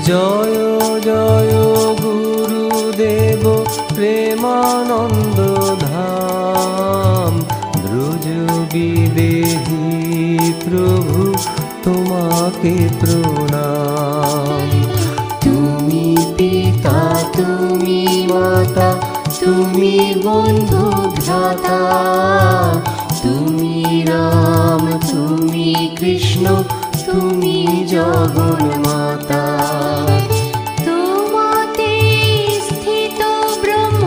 জয় জয় গুরুদেব প্রেমানন্দ ধাম। ব্রজ বিদেহী প্রভু তোমাকে প্রণাম। তুমি পিতা, তুমি মাতা, তুমি বন্ধু ভ্রাতা, তুমি রাম, তুমি কৃষ্ণ, তুমি জগন্মাতা। তোমাতে স্থিত ব্রহ্ম,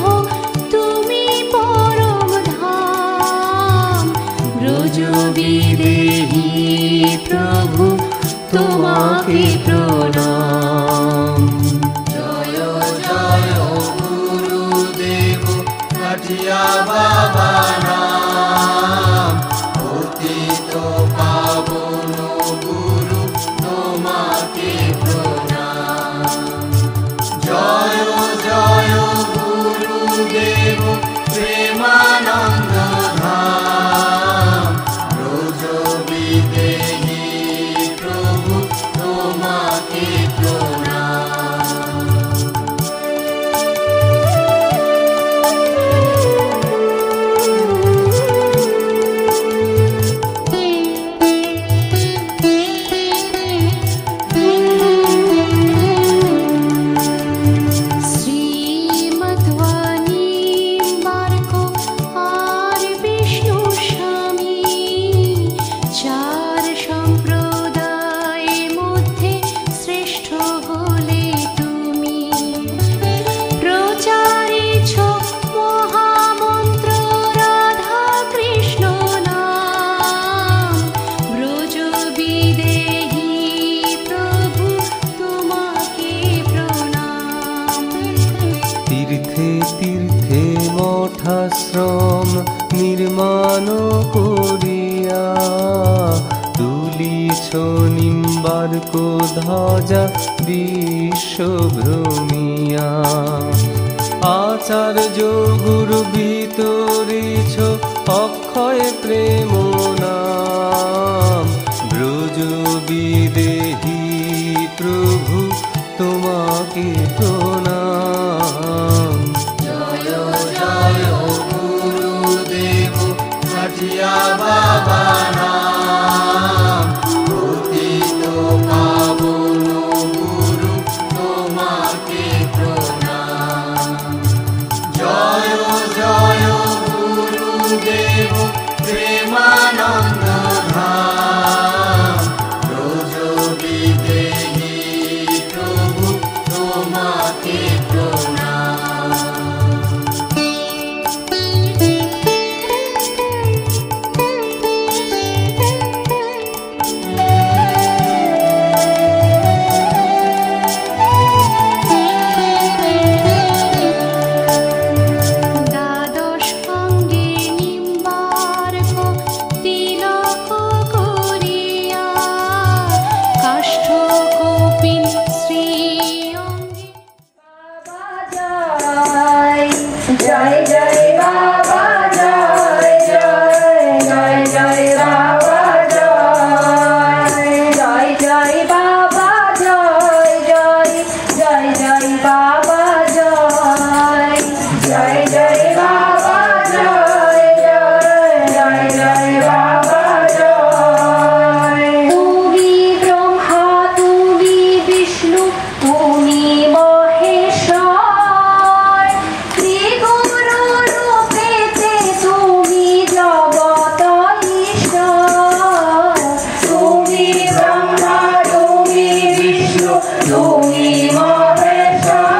তুমি পরম ধাম। ব্রজ বিদেহী প্রভু তোমাকে প্রণাম। জয় জয় গুরুদেব কাঠিয়া বাবা নাম। পতিত পাবন গুরু তোমাকে প্রণাম। জয় জয় গুরুদেব প্রেমানন্দ ধাম। ব্রজ বিদেহী প্রভু তোমাকে প্রণাম। শ্রীমদ্বাণী বার্ক আর বিষ্ণু স্বামী, চার সম্প্রদায় মধ্যে শ্রেষ্ঠ হলে তুমি। প্রচারেছ মহামন্ত্র রাধা কৃষ্ণ নাম। ব্রজ বিদেহী প্রভু তোমাকে প্রণাম। তীর্থে তীর্থে মঠাশ্রম নির্মাণ করিয়া, তুলিছ নিম্বার্ক ধ্বজা বিশ্বভ্রমিয়া। আচার্য গুরু বিতরিছ অক্ষয় প্রেম নাম। ব্রজ বিদেহী প্রভু তোমাকে প্রণাম। জয় জয় গুরুদেব কাঠিয়া বাবা নাম। পতিত পাবন গুরু তোমাকে প্রণাম। জয় জয় গুরুদেব প্রেমানন্দ ধাম। ব্রজ বিদেহী প্রভু তোমাকে প্রণাম। দ্বাদশ অঙ্গে নিম্বার্ক তিলক করিয়া, কাষ্ঠ কপিল শ্রী অঙ্গে। জয় জয় বাবা জয় জয় জয় জয় বাবা জয় জয় জয় বাবা জয় জয় জয় জয় বাবা জয় জয় জয় বাবা জয় জয় জয় জয় বাবা জয়। তুমি ব্রহ্মা, তুমি বিষ্ণু, তুমি মহেশ্বর। ত্রিগুরু রূপেতে তুমি জগত ঈশ্বর। তুমি ব্রহ্মা, তুমি বিষ্ণু, তুমি মহেশ্বর।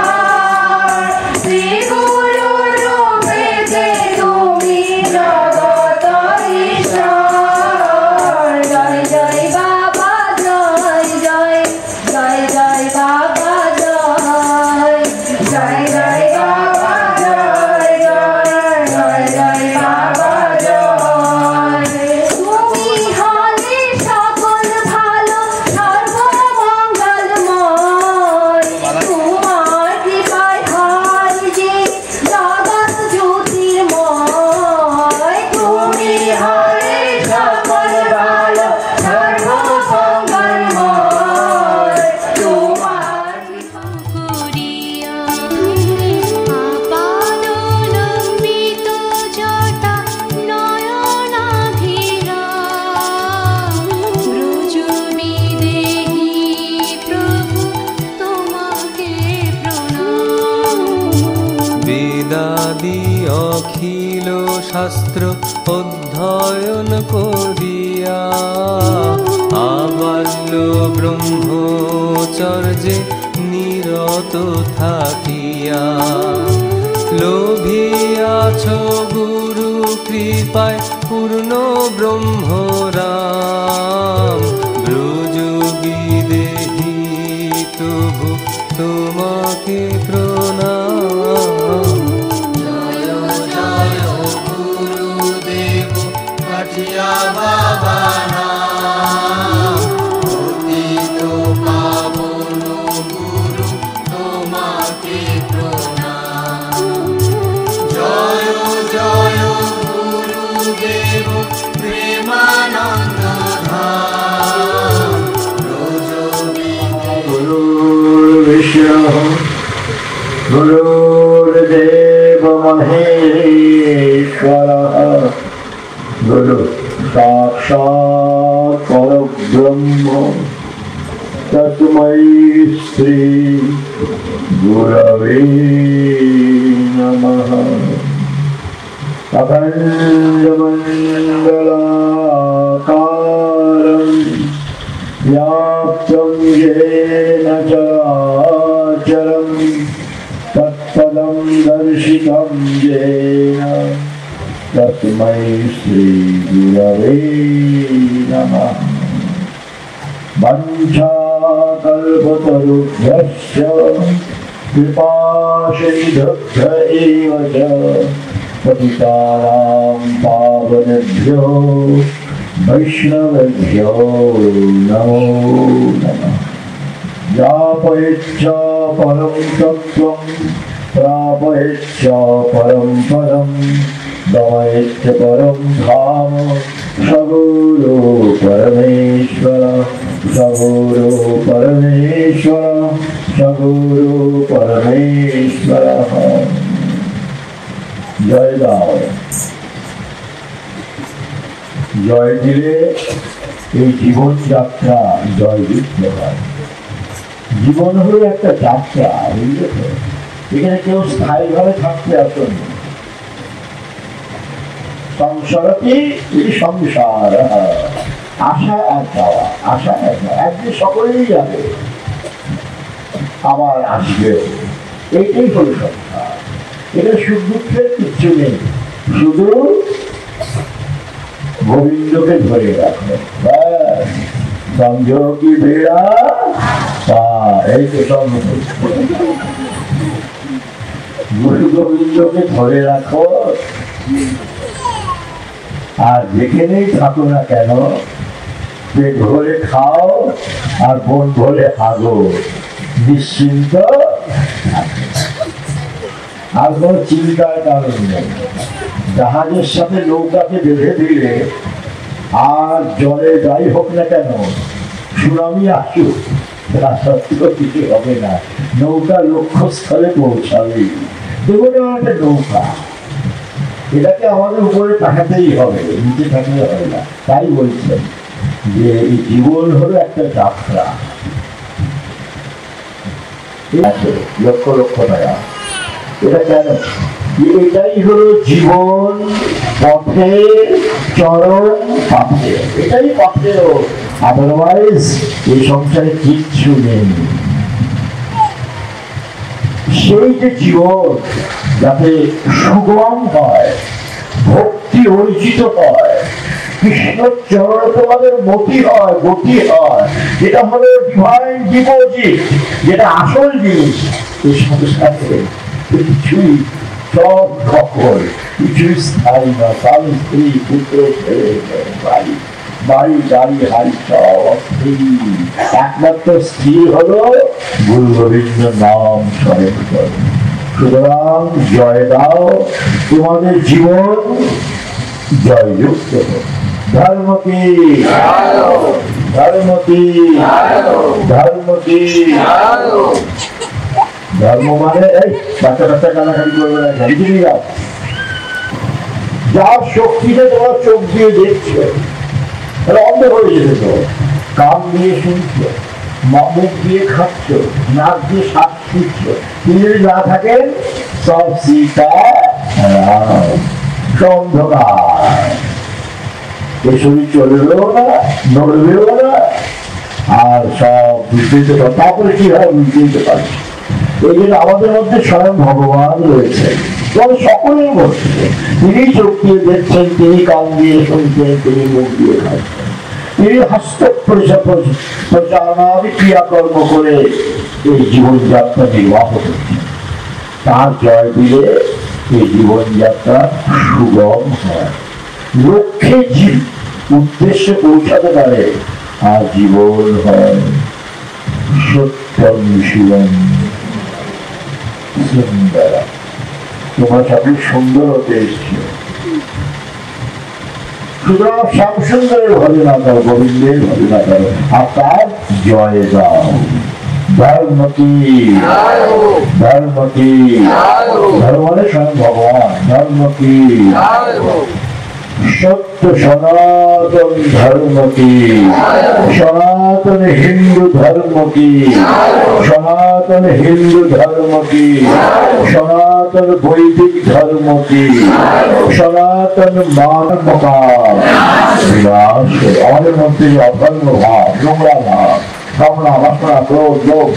ত্রিগুরু রূপেতে তুমি জগত ঈশ্বর। জয় জয় বাবা জয় জয় জয় জয় বাবা জয় জয় জয় বাবা জয় জয় জয় জয় বাবা জয়। তুমি হলে সকল ভালো সর্বমঙ্গলময়। অখিল শাস্ত্র অধ্যয়ন করিয়া আবাল্য ব্রহ্মচর্যে নিরত থাকিয়া লোভিয়াছ গুরু কৃপায় পূর্ণ ব্রহ্মরাম ব্রজ বিদেহী তবু তোমাকে প্রণাম। জয় জয় গুরুদেব কাঠিয়া বাবা নাম পতিত পাবন গুরু তোমাকে প্রণাম। জয় জয় গুরুদেব প্রেমানন্দ ধাম ব্রজ विष्णु गुरुर्देव महेश्वरः गुरु साक्षात् परब्रह्म तस्मै श्री गुरवे नमः। अखण्डमण्डलाकारम् व्याप्तं येन चराचरं तत्पदं दर्शितं येन तस्मै श्रीगुरवे नमः। वञ्चाकल्पतरुभ्यश्च कृपासिन्धुभ्य एव च पतितानां पावनेभ्यो वैष्णवेभ्यो नमो नमः। यापयेच्छ परं तत्त्वं प्रापयेच्छ परं पदं गमयेच्छ परं धाम सगुरो परमेश्वर सगुरो परमेश्वर सगुरो परमेश्वर। जय दाव জয় দিলে এই জীবন যাত্রা জয় দিতে হয়। জীবন হলো একটা যাত্রা, বুঝলে তো? এখানে কেউ স্থায়ীভাবে থাকতে আসেন। সংসারটি এই সংসার, আশা আর যাওয়া, আশা আর যাওয়া, একদিন সকলেই যাবে আবার আসবে, এইটাই হলো সংসার। এটা সুখ দুঃখের কিচ্ছু নেই, শুধু গোবিন্দকে ধরে রাখো। সংযোগী বেড়া এই তো সব গুরু গোবিন্দকে ধরে রাখো। আর যেখানেই থাকো না কেন পেট ভরে খাও আর মন ভরে হাগো, নিশ্চিন্ত আর কোনো চিন্তার কারণ নেই। জাহাজের সাথে নৌকাকে বেঁধে দিলে আর জলে যাই হোক না কেন, সুনামি আসুক, তা সত্ত্বেও কিছু হবে না, নৌকা লক্ষ্যস্থলে পৌঁছাবে। জীবনে একটা নৌকা, এটাকে আমাদের উপরে তাকাতেই হবে, নিচে থাকলে হবে না। তাই বলছেন যে এই জীবন হলো একটা যাত্রা। লক্ষ লক্ষ টাকা, এটা কেন? এটাই হলো জীবন পথে, চরম পথে, এটাই পথে। আদারওয়াইজ এই সংসারে কিচ্ছু নেই। সেই যে জীবন যাতে সুগম হয়, ভক্তি অর্জিত হয়, কৃষ্ণ চরণ তোমাদের মতি হয়, গতি হয়, যেটা হলো ডিভাইন ডিপোজিট, যেটা আসল জিনিস। এই সংসারে কিছুই সব সকল কিছুই স্থায়ী না। স্বামী স্ত্রী পুত্র ছেলে বাড়ি বাড়ি গাড়ি হাড়ি সব অস্থির। একমাত্র স্থির হলো গুরু গোবিন্দ নাম স্মরণ করো। সুতরাং জয় দাও, তোমাদের জীবন জয়যুক্ত হোক। ধর্ম কি ধর্ম কি ধর্ম কি ধর্ম মানে এই বাচ্চা বাচ্চা কানাকানি করবে না, গাড়ি কিনে যাও। যার শক্তিতে তোমরা চোখ দিয়ে দেখছো, অন্ধ হয়ে যেতে তো, কান দিয়ে শুনছো, মুখ দিয়ে খাচ্ছ, নাক দিয়ে শ্বাস নিচ্ছ, তিনি যদি না থাকেন সব সীতা অন্ধকার, এই শরীর চলবেও না, নড়বেও না, আর সব বুঝতে পারে। তারপরে কি হয় বুঝতে পারে। এই জন্য আমাদের মধ্যে স্বয়ং ভগবান রয়েছে, সকলের মধ্যে। তিনি চোখ দিয়ে দেখছেন, তিনি কান দিয়ে শুনছেন, তিনি মুখ দিয়ে খাচ্ছেন, তিনি হস্ত প্রচারণাদি ক্রিয়াকর্ম করে এই জীবনযাত্রা নির্বাহ করছেন। তার জয় দিলে এই জীবনযাত্রা সুগম হয়, লক্ষ্যে উদ্দেশ্যে পৌঁছাতে পারে, আর জীবন হয় সত্যম শিবম সুন্দর। তোমার সাথে সুন্দর হতে এসছে, সুতরাং শ্যাম সুন্দরের ভজনা করো, গোবিন্দের ভজনা করো, আর তার জয় দাও। ধর্ম কি, ধর্ম কি, ধর্ম মানে স্বয়ং ভগবান। ধর্ম কি, সত্য সনাতন ধর্ম কি, সনাতন হিন্দু ধর্ম কি, সনাতন হিন্দু ধর্ম কি, সনাতন বৈদিক ধর্ম কি, সনাতন মানবকার বিনাশ। আমাদের মধ্যে যে অধর্ম ভাব, নোংরা ভাব, কামনা বাসনা ক্রোধ লোভ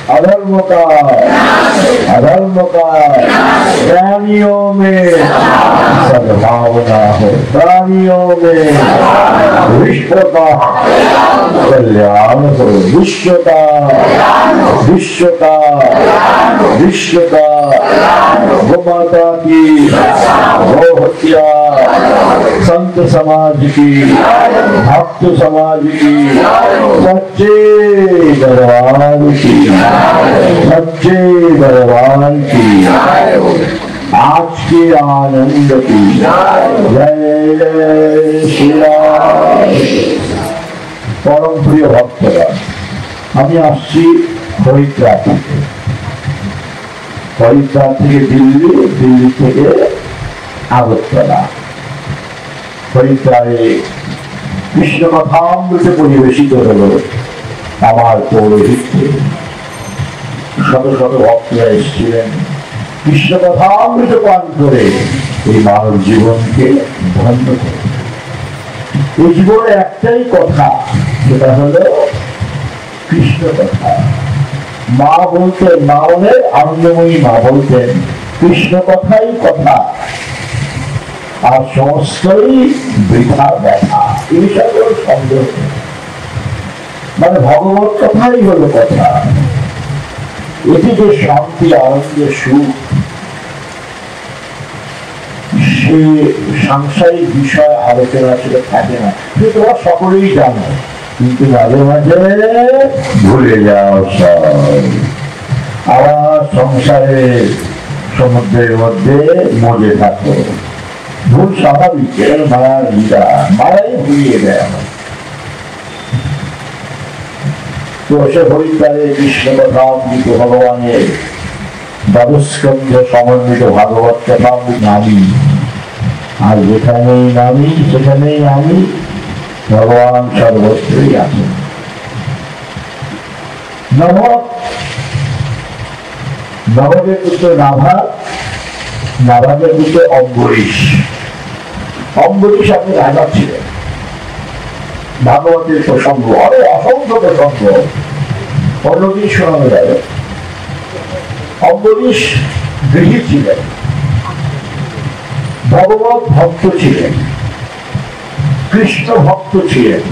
अधर्मकार, अधर्मकार प्राणियों में सद्भावना हो, प्राणियों में विश्व का कल्याण हो, विश्व का विश्व का विश्व का गौ माता की, गौ हत्या, संत समाज की, भक्त समाज की, सच्चे दरबार की, सच्चे दरबार की, आज के आनंद की जय जय श्री राम। परम प्रिय भक्तरा, আমি আসছি হরিদ্বার থেকে, হরিদ্বার থেকে দিল্লি, দিল্লি থেকে আগরতলা। হরিদ্বারে কৃষ্ণ কথামৃতে পরিবেশিত হল আমার পৌরোহিত্যে। শত শত ভক্তরা এসেছিলেন, কৃষ্ণ কথামৃত পান করে এই মানব জীবনকে ধন্য করে। এই জীবনে একটাই কথা, সেটা হলো কৃষ্ণ কথা। মা বলতেন, মা বলে আনন্দময়ী মা বলতেন, কৃষ্ণ কথাই কথা, আর সমস্তই বৃথা ব্যথা। এই সকল সন্দেহ, মানে ভগবত কথাই হলো কথা। এটি যে শান্তি, আনন্দ, সুখ, সে সাংসারিক বিষয় আলোচনা সেটা থাকে না, তোমরা সকলেই জানো, কিন্তু মাঝে মাঝে ভুলে যাও সব। আবার সংসারের সমুদ্রের মধ্যে মজে থাকো, ভুল স্বাভাবিক, মায়ার লীলা, মায়াই ভুলিয়ে দেয়। তো সে হরিদ্বারে কৃষ্ণ কথা ভগবানের দ্বাদস্কন্ধ সমন্বিত ভাগবত কথা নামি, আর যেখানেই নামি সেখানেই আমি, ভগবান সর্বত্রই আছেন। নভকের পুত্র নাভা, নাভাগের পুত্র অম্বরীশ। অম্বরীশ আপনি রাজা ছিলেন। ভাগবতের প্রসঙ্গ, অনেক অসংখ্য প্রসঙ্গ, অন্যদিন শোনানো যাবে। অম্বরীশ গৃহী ছিলেন, ভগবত ভক্ত ছিলেন, কৃষ্ণ ভক্ত ছিলেন,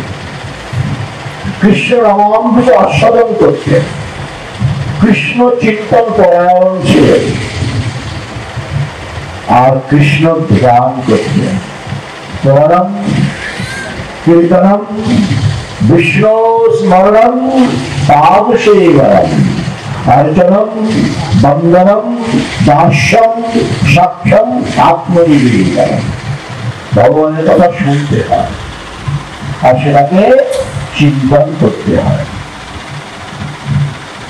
কৃষ্ণ রামামৃত আস্বাদন করতেন, কৃষ্ণ চিন্তন পরায়ণ ছিলেন, আর কৃষ্ণ ধ্যান করতেন। স্মরণম কীর্তনম বিষ্ণু স্মরণম পাদসেবনম अर्चनम बंदनम दास्यम साक्ष्यम आत्मनिवेदनम। ভগবানের কথা শুনতে হয় আর সেটাকে চিন্তন করতে হয়,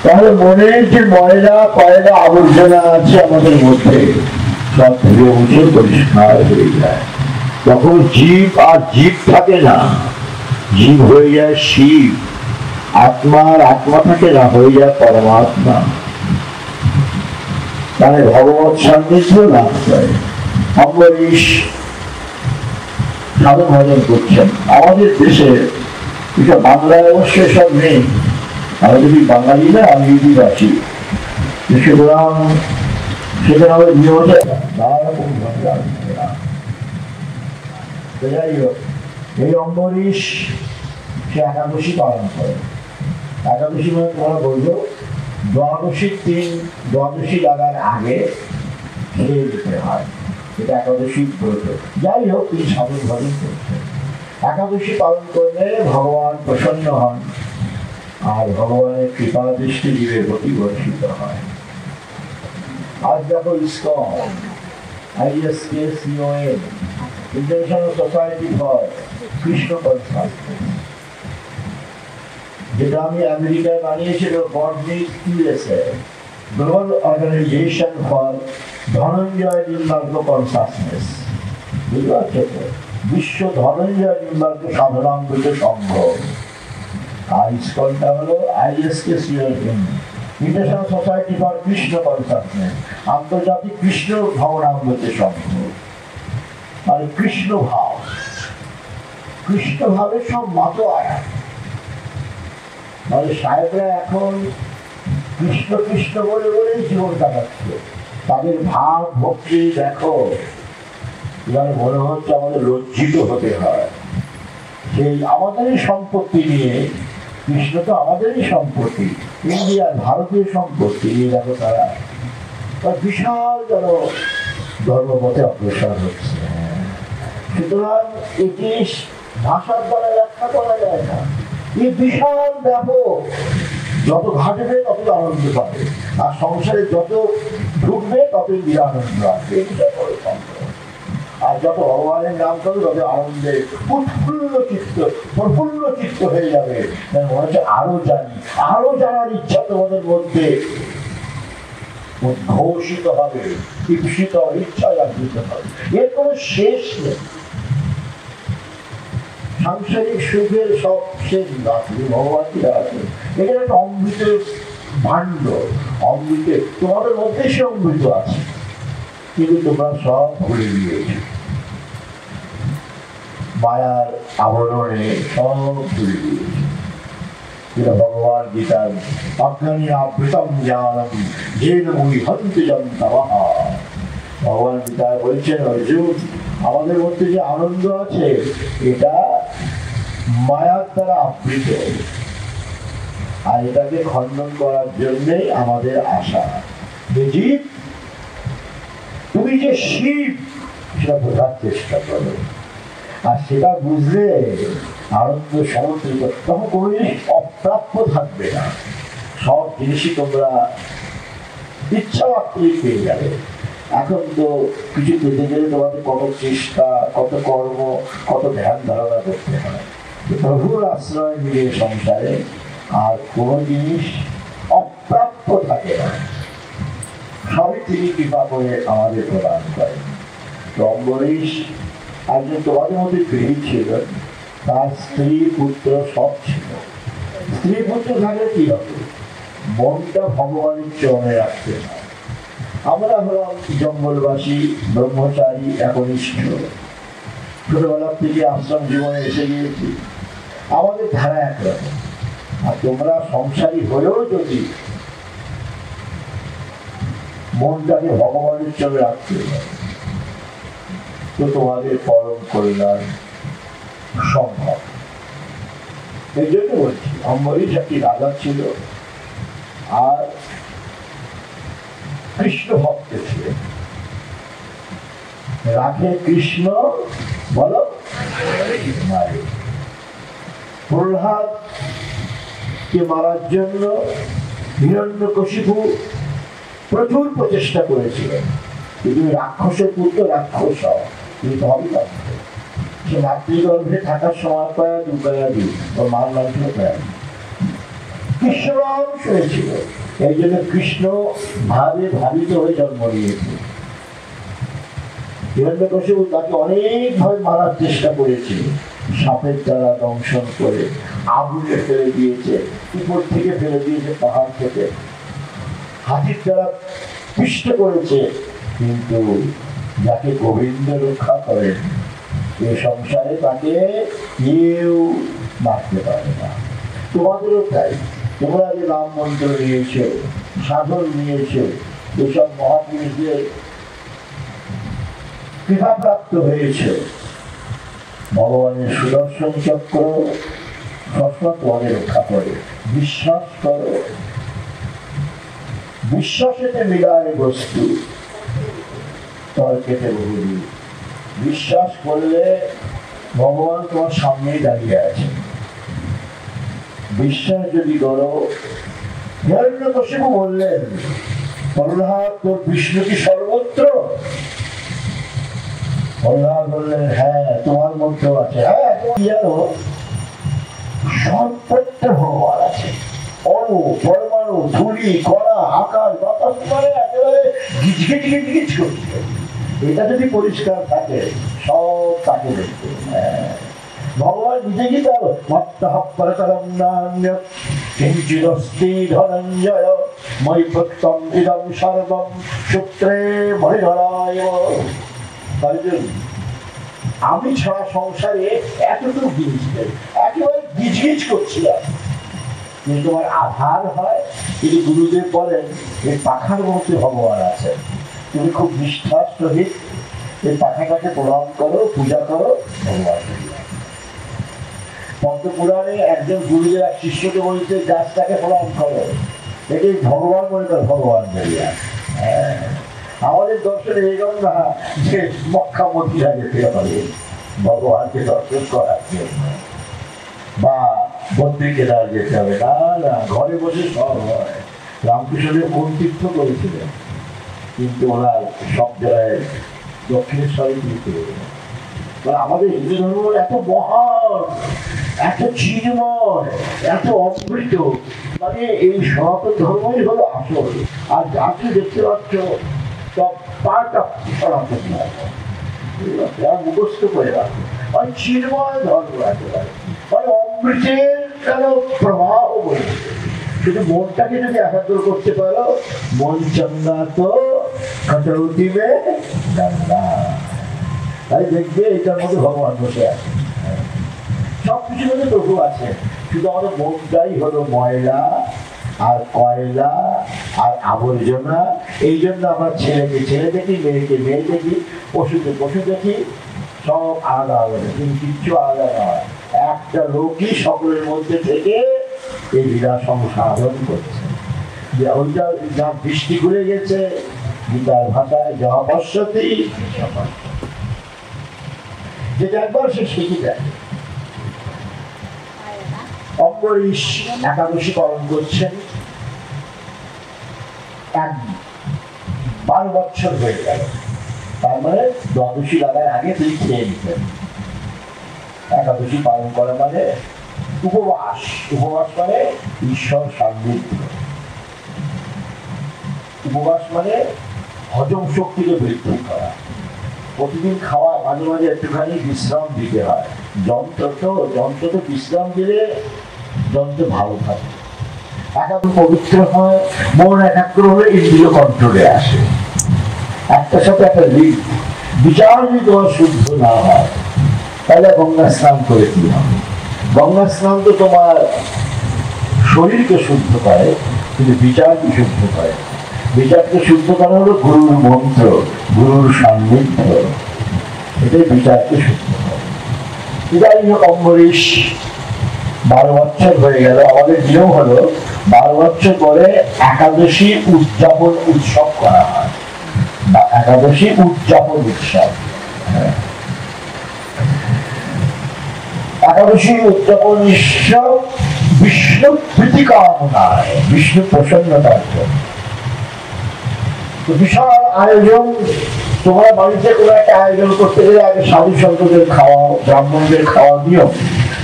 তাহলে মনের যে ময়লা কয়লা আবর্জনা আছে আমাদের মধ্যে সব ধীরে মুছে পরিষ্কার হয়ে যায়। তখন জীব আর জীব থাকে না, জীব হয়ে যায় শিব, আত্মার আত্মা থাকে না, হয়ে যায় পরমাত্মা। মানে ভগবত সান্নিধ্য লাভ করে। অম্বরীশ সাধন ভজন করছেন আমাদের দেশে, এটা বাংলায় অবশ্যই সব নেই, আমি যদি বাঙালি না আমি ইতিবাসী, সুতরাং সেখানে আমাদের নিয়মটা নানা রকম ঘটনা। যাই হোক, এই অম্বরীশ সে একাদশী পালন করে। একাদশী মানে তোমরা বলবো দ্বাদশী লাগার আগে খেয়ে যেতে হয়, এটা একাদশী ব্রত। যাই হোক, তিনি সাধন ভজন করছেন। একাদশী পালন করলে ভগবান প্রসন্ন হন আর ভগবানের কৃপা দৃষ্টি জীবের প্রতি বর্ষিত হয়। আজ দেখো ISKCON, ISKCON, international society for Krishna consciousness, যেটা আমি আমেরিকায় বানিয়েছিল USA, global organisation for Dhananjay নির্মার্গ consciousness. বুঝতে পারছো তো? বিশ্ব ধনঞ্জয় নির্মার্গ সাধনামৃত সংঘ। আর ইসকনটা হলো ISKCON, international society for Krishna consciousness, আন্তর্জাতিক কৃষ্ণ ভাবনামৃত সংঘ। মানে কৃষ্ণ ভাব, কৃষ্ণ ভাবের সব মাতোয়ারা। মানে সাহেবরা এখন কৃষ্ণ কৃষ্ণ বলে বলেই জীবন কাটাচ্ছে। তাদের ভাব ভক্তি দেখো, এবার মনে হচ্ছে আমাদের লজ্জিত হতে হয়। সেই আমাদেরই সম্পত্তি নিয়ে, কৃষ্ণ তো আমাদেরই সম্পত্তি, ইন্ডিয়ার ভারতীয় সম্পত্তি নিয়ে দেখো তারা বিশাল যেন ধর্মপথে অগ্রসর হচ্ছে। সুতরাং এই জিনিস ভাষার দ্বারা ব্যাখ্যা করা যায় না। এই বিশাল ব্যাপক, যত ঘাটবে তত আনন্দ পাবে, আর সংসারে যত ঢুকবে ততই নিরানন্দ আসবে। আর যত ভগবানের নাম করবে তত আনন্দে প্রফুল্ল চিত্ত হয়ে যাবে। মনে হচ্ছে আরো জানি, আরো জানার ইচ্ছা তোমাদের মধ্যে উদ্ঘোষিত হবে, ঈপ্সিত ইচ্ছা জাগৃত হবে। এর কোনো শেষ নেই। সাংসারিক সুখের সব শেষ রাখবে ভগবান কি আছে। এখানে একটা অমৃত ভাণ্ড, অমৃতে তোমাদের মধ্যে সে অমৃত আছে, কিন্তু তোমরা সব ভুলে দিয়েছ মায়ার আবরণে, সব ভুলে দিয়েছ। যেটা ভগবান গীতার অজ্ঞানী আবৃতম জ্ঞানম যেন মুই হন্তি জন্তাবাহ। ভগবান গীতায় বলছেন, অর্জুন আমাদের মধ্যে যে আনন্দ আছে এটা মায়ার দ্বারা আবৃত, আর এটাকে খণ্ডন করার জন্যই আমাদের আশা। জীব তুমি যে শিব সেটা বোঝার চেষ্টা করো, আর সেটা বুঝলে আনন্দ সমর্থিত, তখন কোনো জিনিস অপ্রাপ্য থাকবে না। সব জিনিসই তোমরা ইচ্ছা মাত্রই পেয়ে যাবে। এখন তো কিছু পেতে গেলে তোমাদের কত চেষ্টা, কত কর্ম, কত ধ্যান ধারণা করতে হয়। প্রভুর আশ্রয় মিলে সংসারে আর কোন জিনিস অপ্রাপ্য থাকে না, সবই তিনি কৃপা করে আমাদের প্রদান করেন। তো অম্বরীশ একজন তোমাদের মধ্যে গৃহী ছিল, তার স্ত্রী পুত্র সব ছিল। স্ত্রী পুত্র থাকলে কি হবে? মনটা ভগবানের চরণে রাখতে হয়। আমরা হলাম জঙ্গলবাসী, ব্রহ্মচারী, একনিষ্ঠ, ছোটবেলার থেকে আশ্রম জীবনে এসে গিয়েছি, আমাদের ধারা একরকম। আর তোমরা সংসারী হয়েও যদি মনটাকে ভগবানের চরণে রাখতে হয় তো তোমাদের পরম কল্যাণ সম্ভব। এই জন্য বলছি, অম্বরীশ একটি রাজা ছিল আর কৃষ্ণ ভক্ত ছিলেন। রাখে কৃষ্ণ বলো, প্রহ্লাদ কে মারার জন্য হিরণ্যকশিপু প্রচুর প্রচেষ্টা করেছিলেন, কিন্তু রাক্ষসের পুত্র রাক্ষস কিন্তু হবে না। সে মাতৃগর্ভে থাকার সময় পায় দুপায়াদি ও মার নাম ছিল পায়াদি। কৃষ্ণরাম শুনেছিল, এই জন্য কৃষ্ণ ভাবিত হয়ে জন্ম নিয়েছে। হিরণ্যকশিপু তাকে অনেকভাবে মারার চেষ্টা করেছে, সাপের দ্বারা দংশন করে, আগুনে ফেলে দিয়েছে, উপর থেকে ফেলে দিয়েছে, পাহাড় থেকে হাতির দ্বারা পিষ্ট করেছে, কিন্তু যাকে গোবিন্দ রক্ষা করেন এ সংসারে তাকে কেউ মারতে পারে না। তোমাদেরও তাই, তোমরা যে নাম মন্ত্র নিয়েছ, সাধন নিয়েছ, এসব মহাপুরুষদের কৃপাপ্রাপ্ত হয়েছ, ভগবানের সুদর্শন চক্র সবসময় তোমাদের রক্ষা করে। বিশ্বাস করো, বিশ্বাসেতে মিলায় বস্তু তর্কেতে বহু। বিশ্বাস করলে ভগবান তোমার সামনেই দাঁড়িয়ে আছে। বিশ্বাস যদি করো, হিরণ্যকশিপু বললেন, প্রহ্লাদ তোর বিষ্ণু কি সর্বত্র? প্রহ্লাদ বললেন, হ্যাঁ তোমার মধ্যেও আছে। হ্যাঁ তুমি জানো সর্বত্র ভগবান আছে। অণু, পরমাণু, ধূলি, কণা, আকাশ, বাতাস মানে একেবারে গিজগিজ গিজগিজ করছে। এটা যদি পরিষ্কার থাকে সব তাকে দেখবে। ভগবান নিজে কি তার মত্তঃপরতরম নান্য কিঞ্চিদস্তি ধনঞ্জয় ময়ি প্রত্যম ইদং সর্বম সূত্রে মহিধরায়। আমি ছাড়া সংসারে এতটুকু গিজগিজ, একেবারে গিজগিজ করছিলাম। কিন্তু তোমার আধার হয়, কিন্তু গুরুদেব বলেন এই পাখার মধ্যে ভগবান আছে। তুমি খুব নিষ্ঠার সহিত এই পাখাটাকে প্রণাম করো, পূজা করো, ভগবান। পদ্মপুরাণে একজন গুরুদেব এক শিষ্যকে বলছে গাছটাকে প্রণাম করো, এটি ভগবান মনে করো, ভগবান বেরিয়ে। আমাদের দর্শনে এরকম না যে মক্কা মদিনা যেতে হবে ভগবানকে দর্শন করার জন্য, বা বদ্রীকেদার যেতে হবে না, না ঘরে বসে সব হয়। রামকৃষ্ণদেব কোন তীর্থ করেছিলেন, কিন্তু ওনার সব জায়গায় দক্ষিণেশ্বরে তীর্থ। আমাদের হিন্দু ধর্ম এত মহান, এত চিন্ময়, এত অমৃত, মানে এই সনাতন ধর্মই হলো আসল। আর যাকে দেখতে পাচ্ছ সব পার্ট অফ সনাতন ধর্ম, মুখস্থ করে রাখো। মানে চিন্ময় ধর্ম একেবারে, মানে অমৃতের কেন প্রবাহ বলছে। শুধু মনটাকে যদি একাগ্র করতে পারো, মন চন্দা তো কটৌতি মে গঙ্গা, তাই দেখবে এটার মধ্যে ভগবান বসে আছে। সবকিছু মধ্যে প্রভু আছে, শুধু আমাদের মনটাই হলো ময়লা আর কয়লা আর আবর্জনা। এই জন্য আমরা ছেলেকে ছেলে দেখি, মেয়েকে মেয়ে দেখি, পশুকে পশু দেখি, সব আলাদা আলাদা, কিন্তু কিচ্ছু আলাদা নয়। একটা লোকই সকলের মধ্যে থেকে এই লীলা সংসাধন করছে। যে ওইটা যা দৃষ্টি ঘুরে গেছে, গীতার ভাষায় যা পশ্যতি, যেটা একবার সে শিখে যায়। অম্বরীশ একাদশী পালন করছেন, 12 বছর হয়ে গেল। তার মানে দ্বাদশী লাগার আগে তিনি খেয়ে নিতেন। একাদশী পালন করা মানে উপবাস, উপবাস মানে ঈশ্বর সান্নিধ্য। উপবাস মানে হজম শক্তিকে বৃদ্ধি করা। প্রতিদিন খাওয়া, মাঝে মাঝে একটুখানি বিশ্রাম দিতে হয়। যন্ত্র বিশ্রাম দিলে যন্ত্র ভালো থাকে, একাগ্র পবিত্র হয়, মন একাগ্র হলে ইন্দ্রিয় কন্ট্রোলে আসে। একটার সাথে একটা লিঙ্ক। বিচার যদি তোমার শুদ্ধ না হয়, তাহলে গঙ্গা স্নান করে কি হবে? গঙ্গা স্নান তো তোমার শরীরকে শুদ্ধ করে, কিন্তু বিচারকে শুদ্ধ করে। বিচারকে শুদ্ধ করা হলো গুরুর মন্ত্র, গুরুর সান্নিধ্য, এটাই বিচারকে শুদ্ধ করে। যাই হোক, অম্বরীশ 12 বছর হয়ে গেল। আমাদের নিয়ম হলো 12 বছর পরে একাদশী উদযাপন উৎসব করা হয়, বা একাদশী উদযাপন উৎসব। একাদশী উদযাপন উৎসব বিষ্ণু প্রীতি কামনায়, বিষ্ণু প্রসন্নতার জন্য বিশাল আয়োজন। তোমরা বাড়িতে কোনো একটা আয়োজন করতে গেলে আগে সাধু সন্তদের খাওয়া, ব্রাহ্মণদের খাওয়ার নিয়ম,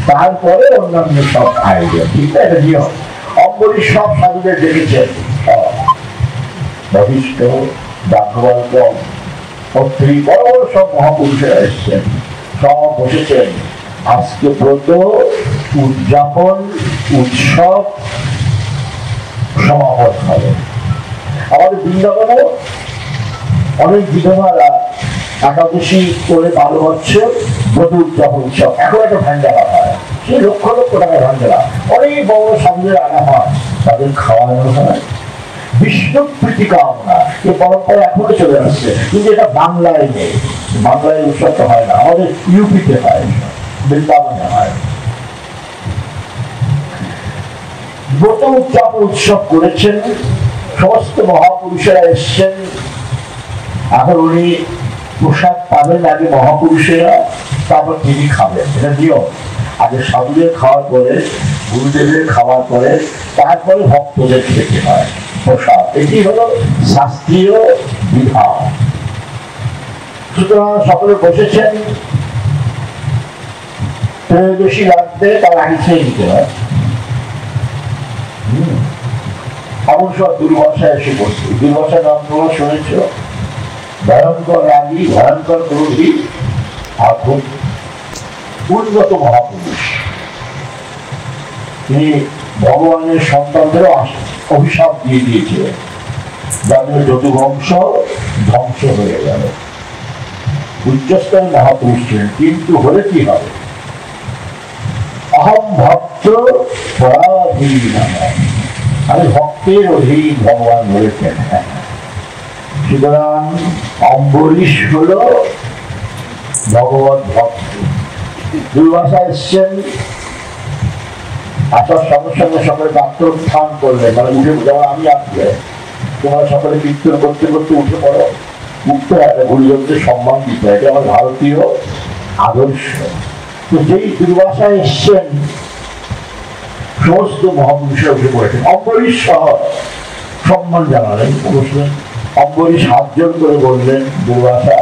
তারপরে অন্যান্য সব আয়োজন, ঠিক না? এটা নিয়ম। অম্বরীশ সব সাধুদের দেখেছেন, বশিষ্ঠ, ব্রাহ্মণ, অত্রি, বড় বড় সব মহাপুরুষেরা এসছেন, সব বসেছেন। আজকে ব্রত উদযাপন উৎসব সমাপন হবে। আমাদের বৃন্দাবনে অনেক বিধবারা একাদশী করে 12 বছর ব্রত উদযাপন উৎসব, এখন একটা ভান্ডারা হয়, সেই লক্ষ লক্ষ টাকা ভান্ডারা, অনেক বড় সামনের আনা হয়, তাদের খাওয়ানো হয় বিষ্ণু প্রীতি কামনা। এই পরম্পরা এখনো চলে আসছে, কিন্তু এটা বাংলায় নেই। বাংলায় উৎসবটা হয় না, আমাদের ইউপিতে হয়, বৃন্দাবনে হয়। ব্রত উদযাপন উৎসব করেছেন, সমস্ত মহাপুরুষেরা এসছেন। এখন উনি প্রসাদ পাবেন আগে মহাপুরুষেরা, তারপর তিনি খাবেন, এটা নিয়ম। আগে সাধুদের খাওয়ার পরে, গুরুদেবের খাওয়ার পরে, তারপরে ভক্তদের খেতে হয় প্রসাদ। এটি হলো শাস্ত্রীয় বিধান। সুতরাং সকলে বসেছেন, ত্রয়োদশী রাখতে তার আগে খেয়ে নিতে হয়। এমন সব দুর্বাসা এসে বসছে। দুর্বাসা নাম তোমরা শুনেছ, ভয়ঙ্কর রাগী, ভয়ঙ্কর ক্রোধী, আর খুব উন্নত মহাপুরুষ। তিনি ভগবানের সন্তানদেরও অভিশাপ দিয়ে দিয়েছিলেন, যাদের যদুবংশ ধ্বংস হয়ে গেল। উচ্চস্তরের মহাপুরুষ ছিলেন, কিন্তু হলে কি হবে? অহম ভক্ত পরাধীন, আমি ভক্তের অধীন ভগবান বলেছেন। সুতরাং অম্বরীশ হল ভগবত ভক্ত। দুর্বাসা এসছেন, আসার সঙ্গে সঙ্গে সকলে আত্মোত্থান করলেন, মানে উঠে, যেমন আমি আসলে তোমরা সকলে কীর্তন করতে করতে উঠে পড়ো, উঠতে হবে, গুরুজনকে সম্মান দিতে হয়, এটা আমার ভারতীয় আদর্শ। তো যেই দুর্বাসা এসছেন, সমস্ত মহাপুরুষরা উঠে পড়েছেন। অম্বরীশ সহ সম্মান জানালেন, বসলেন। অম্বরীশ হাত জোর করে বললেন, দুর্বাসা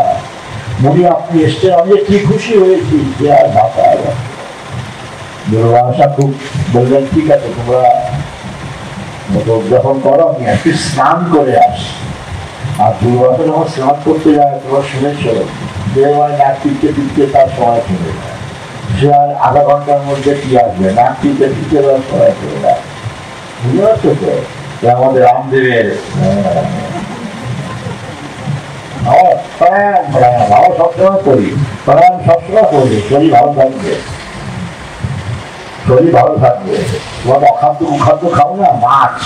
মুনি আপনি এসছেন, আমি কি খুশি হয়েছি যে আর ভাষা। দুর্বাসা খুব বললেন, ঠিক আছে তোমরা যখন করো, আমি একটু স্নান করে আসি। আর দুর্বাসা যখন স্নান করতে যায়, তোমরা শুনেছ যে নাক টিপতে টিপতে তার সময় চলে যায়। সে আর আধা ঘন্টার মধ্যে কি আসবে, নাক টিপতে টিপতে তার সময় চলে যায়। বুঝতে পারছো তো? আমাদের রামদেবের ভালো সবসময় করি, সবসময় করি, শরীর ভালো থাকবে, শরীর ভালো থাকবে। তোমার অখাদ্য কুখাদ্য খাও না, মাছ,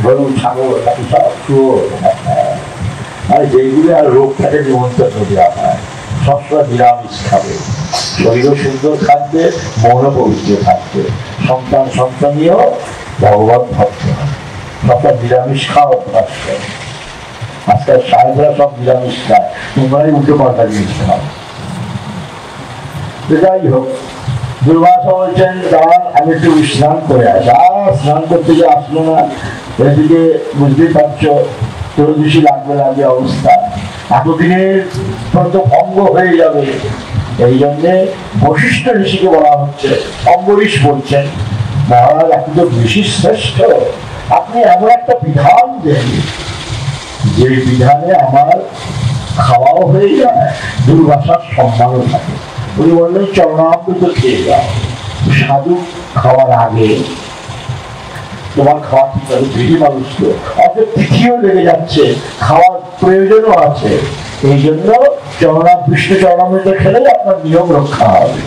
গরু, ছাগল, যেগুলি আর রোগটাকে নিমন্ত্রণ দেওয়া হয়, সবসময় নিরামিষ খাবে, শরীরও সুন্দর থাকবে, মনও পবিত্র থাকবে, সন্তান সন্তানীয় ভগবত ভক্ত, সবটা নিরামিষ খাওয়া অভ্যাস করে। আজকাল সাহেবরা সব নিরামিষ খায়, তোমরাই উল্টো পাল্টা জিনিস খাও। যাই হোক, দুর্বাসা বলছেন, দাঁড়ান আমি একটু স্নান করে আসি। স্নান করতে গিয়ে আসলো না, এদিকে বুঝতেই পারছো ত্রয়োদশী লাগবে অবস্থা, এতদিনের তো ভঙ্গ হয়ে যাবে। এই জন্যে বশিষ্ঠ ঋষিকে বলা হচ্ছে। অম্বরীশ বলছেন, মহারাজ আপনি তো ঋষি শ্রেষ্ঠ, আপনি এমন একটা বিধান দেন যে বিধানে আমার খাওয়াও হয়ে যায়, দুর্বাসার সম্মানও থাকে। উনি বললেন, চরণামৃত খেয়ে যাও, সাধু খাওয়ার আগে তোমার খাওয়া ঠিক আছে, ভিড়ি মানুষ তো অর্থাৎ তিথিও লেগে যাচ্ছে, খাওয়ার প্রয়োজনও আছে। এই জন্য বিষ্ণু চরণামৃত খেলে আপনার নিয়ম রক্ষা হবে।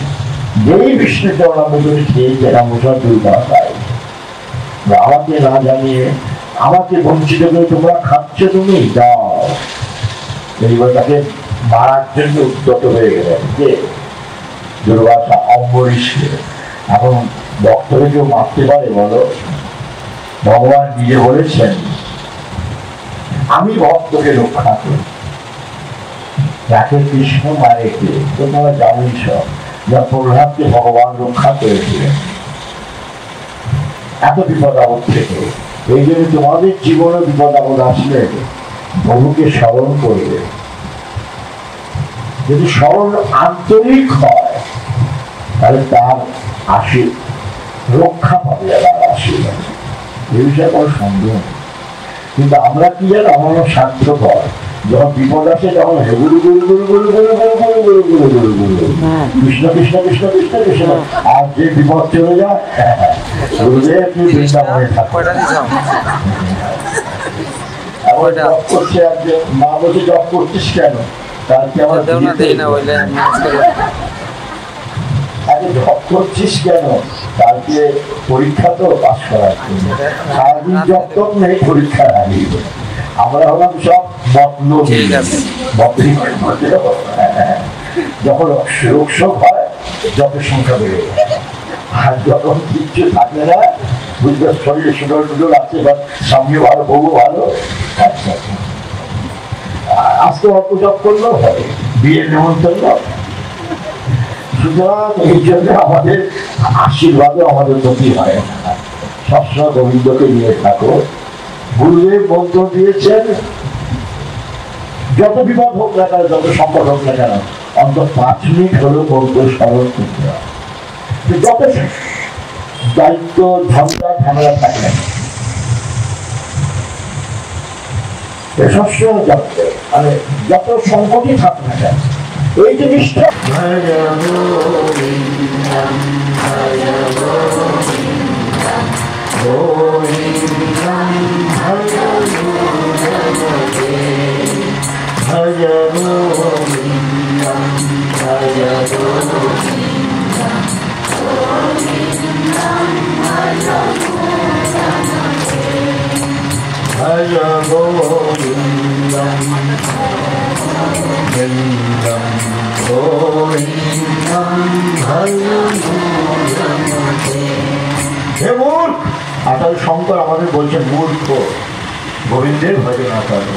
যেই বিষ্ণু চরণামৃত খেয়েছেন আমরা দুর্বাসায়, আমাকে না জানিয়ে, আমাকে বঞ্চিত করে তোমরা খাচ্ছ, তুমি দাও। এইবার তাকে মারার জন্য উদ্যত হয়ে গেলেন যে দুর্বাসা অম্বরীশকে। এখন ভক্তকে কেউ মারতে পারে বলো? ভগবান নিজে বলেছেন, আমি ভক্তকে রক্ষা করি। যাকে কৃষ্ণ মারে কে, তোমরা জানোই সব, যা প্রহ্লাদকে ভগবান রক্ষা করেছিলেন এত বিপদ আপদ থেকে। এই জন্য তোমাদের জীবনে বিপদ আপদ আসলে প্রভুকে স্মরণ করবে। যদি স্মরণ আন্তরিক হয়, তাহলে তার রক্ষা পাবে, তার আশীর্বাদ। এই বিষয়ে কোনো সন্দেহ নেই। কিন্তু আমরা কি জানো, আমরা স্বার্থপর। যখন বিপদ আসে তখন গুরু গুরু গুরু গুরু গুরু গুরু গুরু গুরু গুরু গুরু গুরু কৃষ্ণ কৃষ্ণ কৃষ্ণ কৃষ্ণ কৃষ্ণ। আর যে বিপদ চলে যায়, গুরুদেব কি বৃন্দাবনে থাকে। আমার জব করছে একজন, মা বলছে জব করছিস কেন? কালকে আমার জব করছিস কেন? কালকে পরীক্ষা তো পাস করার জন্য, সারাদিন জব তো নেই, পরীক্ষা আগে। আমরা হলাম সব যখন রোগ শোক হয় জবের সংখ্যা বেড়ে যায়, আর যখন কিচ্ছু থাকে না, বুঝবে শরীরে সুন্দর টুডল আছে, বা স্বামীও ভালো, বউ ভালো, আজকে অল্প জব করলেও হবে, বিয়ের নেমন্তন্ন। সুতরাং এই জন্য আমাদের আশীর্বাদও আমাদের ক্ষতি হয় না। সবসময় গোবিন্দকে নিয়ে থাকো। গুরুদেব মন্ত্র দিয়েছেন, যত বিপদ হোক না কেন, যত সংকট হোক না কেন, অন্তত 5 মিনিট হলেও মন্ত্র স্মরণ করতে হবে। যত দায়িত্ব ঝঞ্ঝা ঝামেলা থাকে না, সবসময় মানে যত সংকটই থাক না কেন, এই জিনিসটা আটাল শঙ্কর আমাদের বলছেন মূর্খ, গোবিন্দের ভজনা করো।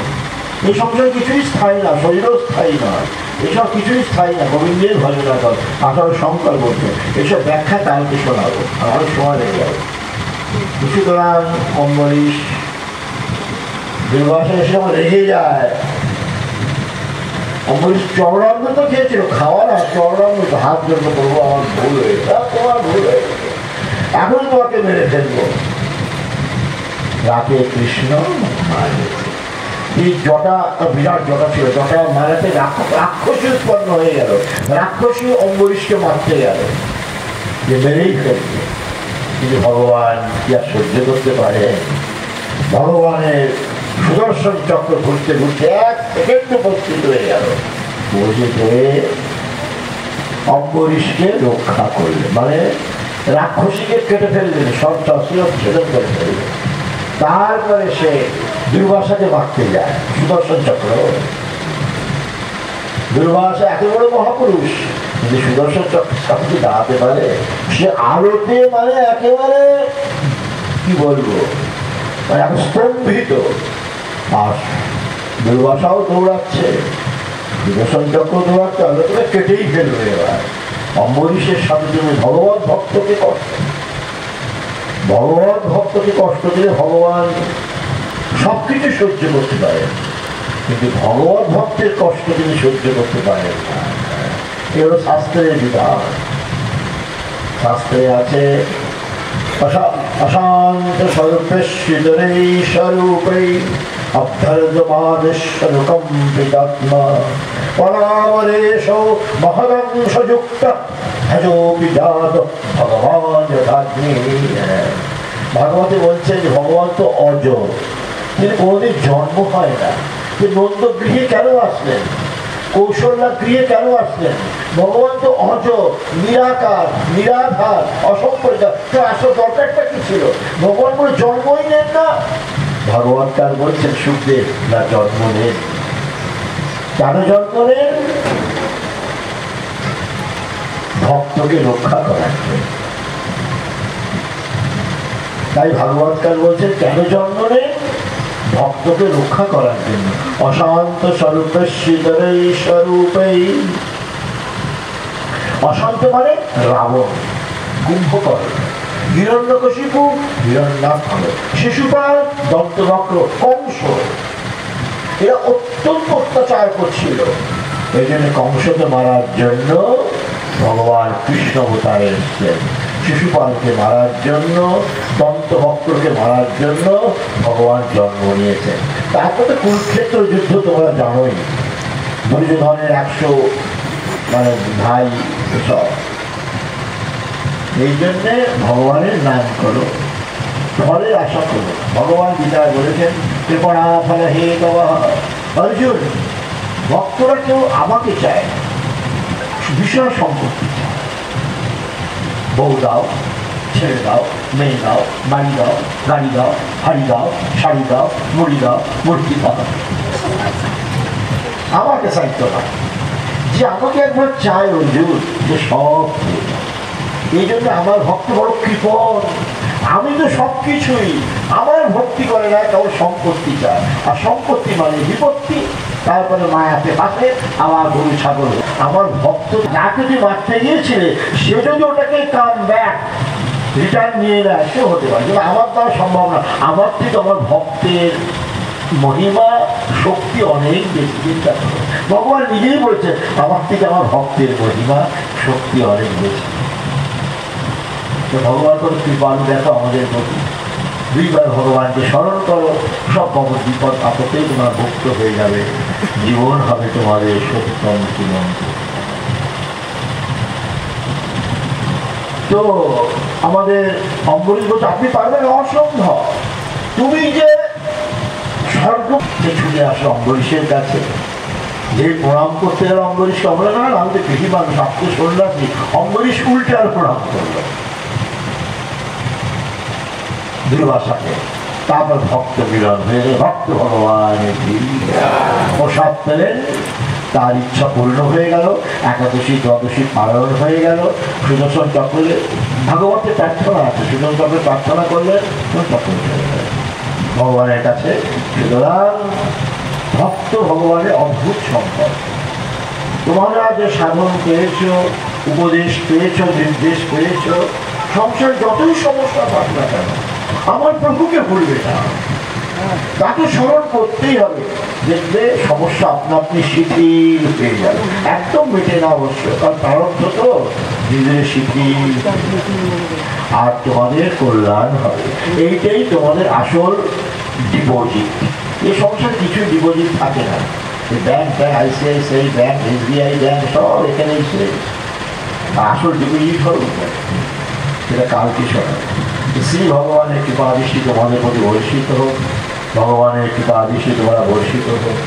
এই সংসার কিছুই স্থায়ী না, শরীরও স্থায়ী নয়, এসব কিছুই স্থায়ী না, গোবিন্দের ভজনা কর। আটাল শঙ্কর বলছে, এসব ব্যাখ্যা কালকে শোনাবো, আমার সময় লেগে যাবে। সুতরাং অম্বরীশ দুর্বাসা এসে আমার রেগে যায়। অম্বরীশ চরণামৃত তো খেয়েছিল, খাওয়া না, চরণামৃত হাত জন্য করবো, আমার ভুল হয়েছে, তোমার ভুল হয়েছে, এখন তোমাকে মেরে ফেলবো। রাতে কৃষ্ণ এই জটা, বিরাট জটা ছিল, জটা মারাতে রাক্ষসী উৎপন্ন হয়ে গেল, রাক্ষসী অম্বরীশকে মারতে গেল, যে মেরেই ফেলবে। কিন্তু ভগবান কি আর সহ্য করতে পারে? ভগবানের সুদর্শন চক্র ঘুরতে ঘুরতে 1 সেকেন্ড উপস্থিত হয়ে গেল, বুঝতে অম্বরীশকে রক্ষা করলে, মানে রাক্ষসীকে কেটে ফেললেন, সব ছেদন করে ফেললেন। তারপরে সে দুর্বাসাকে মারতে যায়, সুদর্শন চক্র। দুর্বাসা এত বড় মহাপুরুষ, কিন্তু সুদর্শন চক্র কি দাঁড়াতে পারে? সে আলোতে মানে একেবারে কি বলবো, মানে এখন স্তম্ভিত। আর দুর্বাসাও দৌড়াচ্ছে, সুদর্শন চক্র দৌড়াচ্ছে, আলোতে কেটেই ফেলবে। এবার অম্বরীশের সাথে তুমি ভগবত ভক্তকে কষ্ট, ভগবত ভক্তকে কষ্ট দিলে ভগবান সবকিছু সহ্য করতে পারেন, কিন্তু ভগবত ভক্তের কষ্ট তিনি সহ্য করতে পারেন না। এগুলো শাস্ত্রের বিধান। শাস্ত্রে আছে অশান্ত স্বরূপেশ্বরেই স্বরূপেই অভ্যর্যমানেশ্বরকম্পিতাত্মা পরামরেশ মহদংশযুক্ত ভজোপি জাত ভগবান যথাগ্নি। ভাগবতে বলছেন যে ভগবান তো অজ, তিনি কোনোদিন জন্ম হয় না। নন্দ গৃহে কেন আসলেন? কৌশল্যা গৃহে কেন আসলেন? ভগবান তো অজ, নিরাকার, নিরাধার, অসম্পরিকার, তো আসল দরকারটা কি ছিল? ভগবান কোনো জন্মই নেন না। ভগবান তার বলছেন সুখদেব, না জন্ম নেন। কেন জন্ম নেন? ভক্তকে রক্ষা করার জন্য। তাই ভাগবতকার বলছেন কেন জন্ম নেন? ভক্তকে রক্ষা করার জন্য। অশান্ত স্বরূপেশ্বরেই স্বরূপেই। অশান্ত মানে রাবণ, কুম্ভকর্ণ, হিরণ্যকশিপু, হিরণ্যাক্ষ, শিশুপাল, দন্তবক্র, কংস, এরা অত্যন্ত অত্যাচার করছিল। এই জন্য কংসকে মারার জন্য ভগবান কৃষ্ণ অবতারে এসেছেন। শিশুপালকে মারার জন্য, দন্তবক্রকে মারার জন্য ভগবান জন্ম নিয়েছেন। তারপরে কুরুক্ষেত্র যুদ্ধ তোমরা জানোই, দুর্যোধনের 100 মানে ভাই সব। এই জন্যে ভগবানের নাম করো। ফলের আশা করো। ভগবান গীতায় বলেছেন কৃপণা ফল হে তবা। অর্জুন, ভক্তরা কেউ আমাকে চায়, বিষয় সম্পত্তি চায়। বউ দাও, ছেড়ে দাও, মেয়ে দাও, বাড়ি দাও, গাড়ি দাও, হাড়ি দাও, শাড়ি দাও, মুড়ি দাও, মুরগি দাও, আমাকে চাইত না। যে আমাকে একবার চায় অর্জুন, যে সব এই জন্য আমার ভক্ত বড় কৃপণ। আমি তো সবকিছুই, আমার ভক্তি করে না, কেবল সম্পত্তি চায়। আর সম্পত্তি মানে বিপত্তি, তারপরে মায়াতে পাশে আমার গরু ছাগল। আমার ভক্ত যাকে তুই মারতে গিয়েছিলে, সে যদি ওটাকে কাম ব্যাক রিটার্ন নিয়ে নেয়, সে হতে পারে, কিন্তু আমার দ্বারা সম্ভব না। আমার থেকে আমার ভক্তের মহিমা শক্তি অনেক বেশি। চিন্তা করো, ভগবান নিজেই বলছে আমার থেকে আমার ভক্তের মহিমা শক্তি অনেক বেশি। তো ভগবান করে কৃপালু দেখো আমাদের প্রতি। দুইবার ভগবানকে স্মরণ করো, সব বিপদ আপদেই তোমার মুক্ত হয়ে যাবে। জীবন হবে তোমাদের সত্যম জীবন্ত। তো আমাদের অম্বরীশ বলছে আপনি পারবেন, অসম্ভব। তুমি যে স্বর্গে ছুটে আসো অম্বরীশের কাছে, যে প্রণাম করতে গেলে অম্বরীশকে আমরা না, আমি তো কৃষি মানুষ, আপনি সন্ন্যাসী। অম্বরীশ উল্টে আর প্রণাম করলো দুর্বাসাকে। তারপর ভক্ত মিলন হয়ে গেল, ভক্ত ভগবানের প্রসাদ পেলেন, তার ইচ্ছা পূর্ণ হয়ে গেল। একাদশী দ্বাদশী পালন হয়ে গেল। সুদর্শন চক্রে ভাগবতের প্রার্থনা আছে, সুদর্শন চক্রে প্রার্থনা করলে চক্র হয়ে গেল ভগবানের কাছে। সুতরাং ভক্ত ভগবানের অদ্ভুত সম্পদ। তোমরা যে সাধন পেয়েছ, উপদেশ পেয়েছ, নির্দেশ পেয়েছ, সংসার যতই সমস্যা পাক না কেন, আমার প্রভুকে ভুলবে না, তাকে স্মরণ করতেই হবে। দেখবে সমস্যা আপনা আপনি শিথিল হয়ে যাবে। একদম মেটে না অবশ্য, কারণ প্রারব্ধ তো ধীরে শিথিল, আর তোমাদের কল্যাণ হবে। এইটাই তোমাদের আসল ডিপোজিট। এই সংসার কিছু ডিপোজিট থাকে না। Bank, ICICI bank, SBI bank সব এখানে এসে আসল ডিপোজিট হল সেটা কালকে সবাই। শ্রী ভগবানের কৃপা দৃষ্টি তোমাদের প্রতি বর্ষিত হোক, ভগবানের কৃপা দৃষ্টি তোমরা বর্ষিত হোক।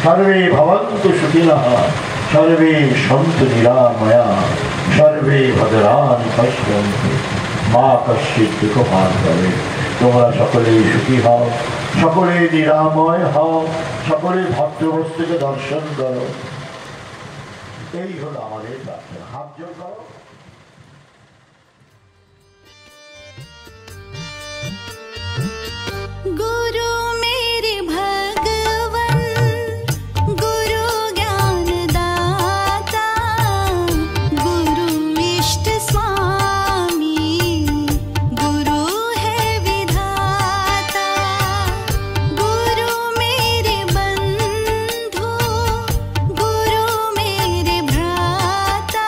সর্বে ভবন্তু সুখিনঃ, সর্বে সন্তু নিরাময়া, সর্বে ভদ্রাণি পশ্যন্তু, মা কশ্চিৎ দুঃখভাগ করে। তোমরা সকলেই সুখী হও, সকলে নিরাময় হও, সকলে ভদ্রবস্তুকে দর্শন করো। এই হলো আমাদের প্রার্থনা। হাত জোড় করো। गुरु मेरे भगवन, गुरु ज्ञान दाता, गुरु इष्ट स्वामी, गुरु है विधाता। गुरु मेरे बंधु, गुरु मेरे भ्राता,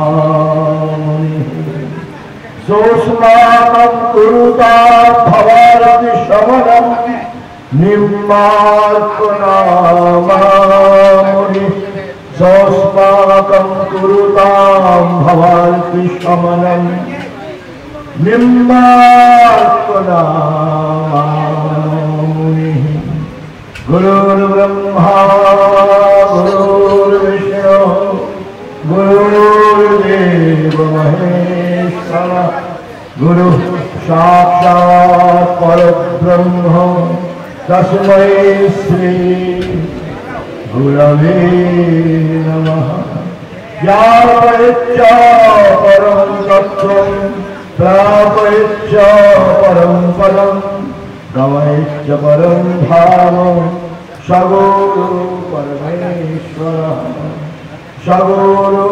निम्बार्कनामामुनिः सोऽस्माकं कुरुता भवारति शमनं निम्बार्कनामामुनिः सोऽस्माकं कुरुतां भवारति शमनं निम्बार्कनामामुनिः गुरुर्ब्रह्मा गुरुर्विष्णु गुरुर्देवो महेश्वरः गुरुः साक्षात् परब्रह्म तस्मै श्री गुरवे नमः ज्ञापयच्च परं तत्त्वं प्रापयच्च परं पदं गमयच्च परं धामं सगुरु परमेश्वरः सगुरु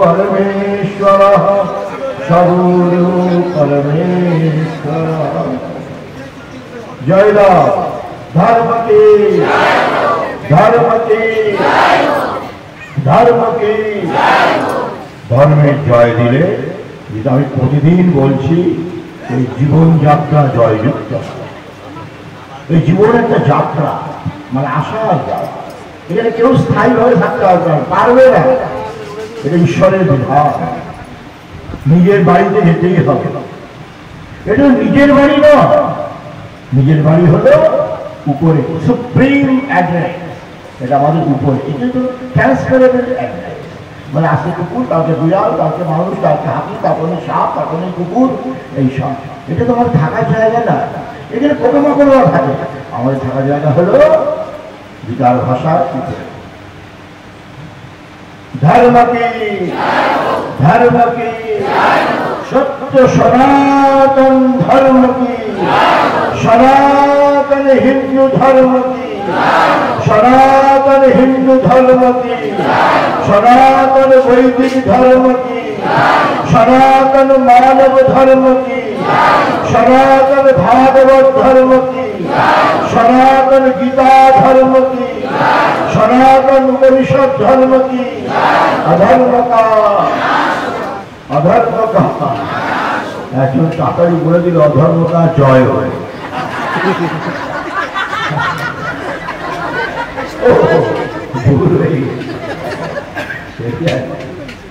परमेश्वरः सगुरु परमेश्वरः। जय राम। धर्म की धर्म की धर्म की धर्मेर जय दिले যেটা আমি প্রতিদিন বলছি এই জীবনযাত্রা জয়যুক্ত। এই জীবন একটা যাত্রা, মানে আসার যাত্রা। এখানে কেউ স্থায়ীভাবে থাকতে পারবে না, এটা ঈশ্বরের বিধান। নিজের বাড়িতে যেতেই হবে। এটা নিজের বাড়ি নয়, নিজের বাড়ি হলো উপরে সুপ্রিম অ্যাড্রেস, এটা আমাদের উপরে। এটা তো ট্রান্সফারেবল অ্যাড্রেস, মানে আজকে কুকুর, কালকে বিড়াল, কালকে মানুষ, কালকে হাতি, তারপরে সাপ, তারপরে কুকুর, এই সব। এটা তো আমাদের থাকার জায়গা না, এখানে পোকামাকড়ও থাকে। আমাদের থাকার জায়গা হলো বিকার ভাষা উপরে। धर्म की सत्य सनातन धर्म की, सनातन हिंदू धर्म की, सनातन हिंदू धर्म की, सनातन वैदिक धर्म की, सनातन मानव धर्म की, सनातन भागवत धर्म की, सनातन गीता धर्म की, सनातन उपनिषद धर्म की, अधर्म का একজন তাড়াতাড়ি বলে দিল অধর্ম কা জয় হয়। ভুল হয়ে গেছে,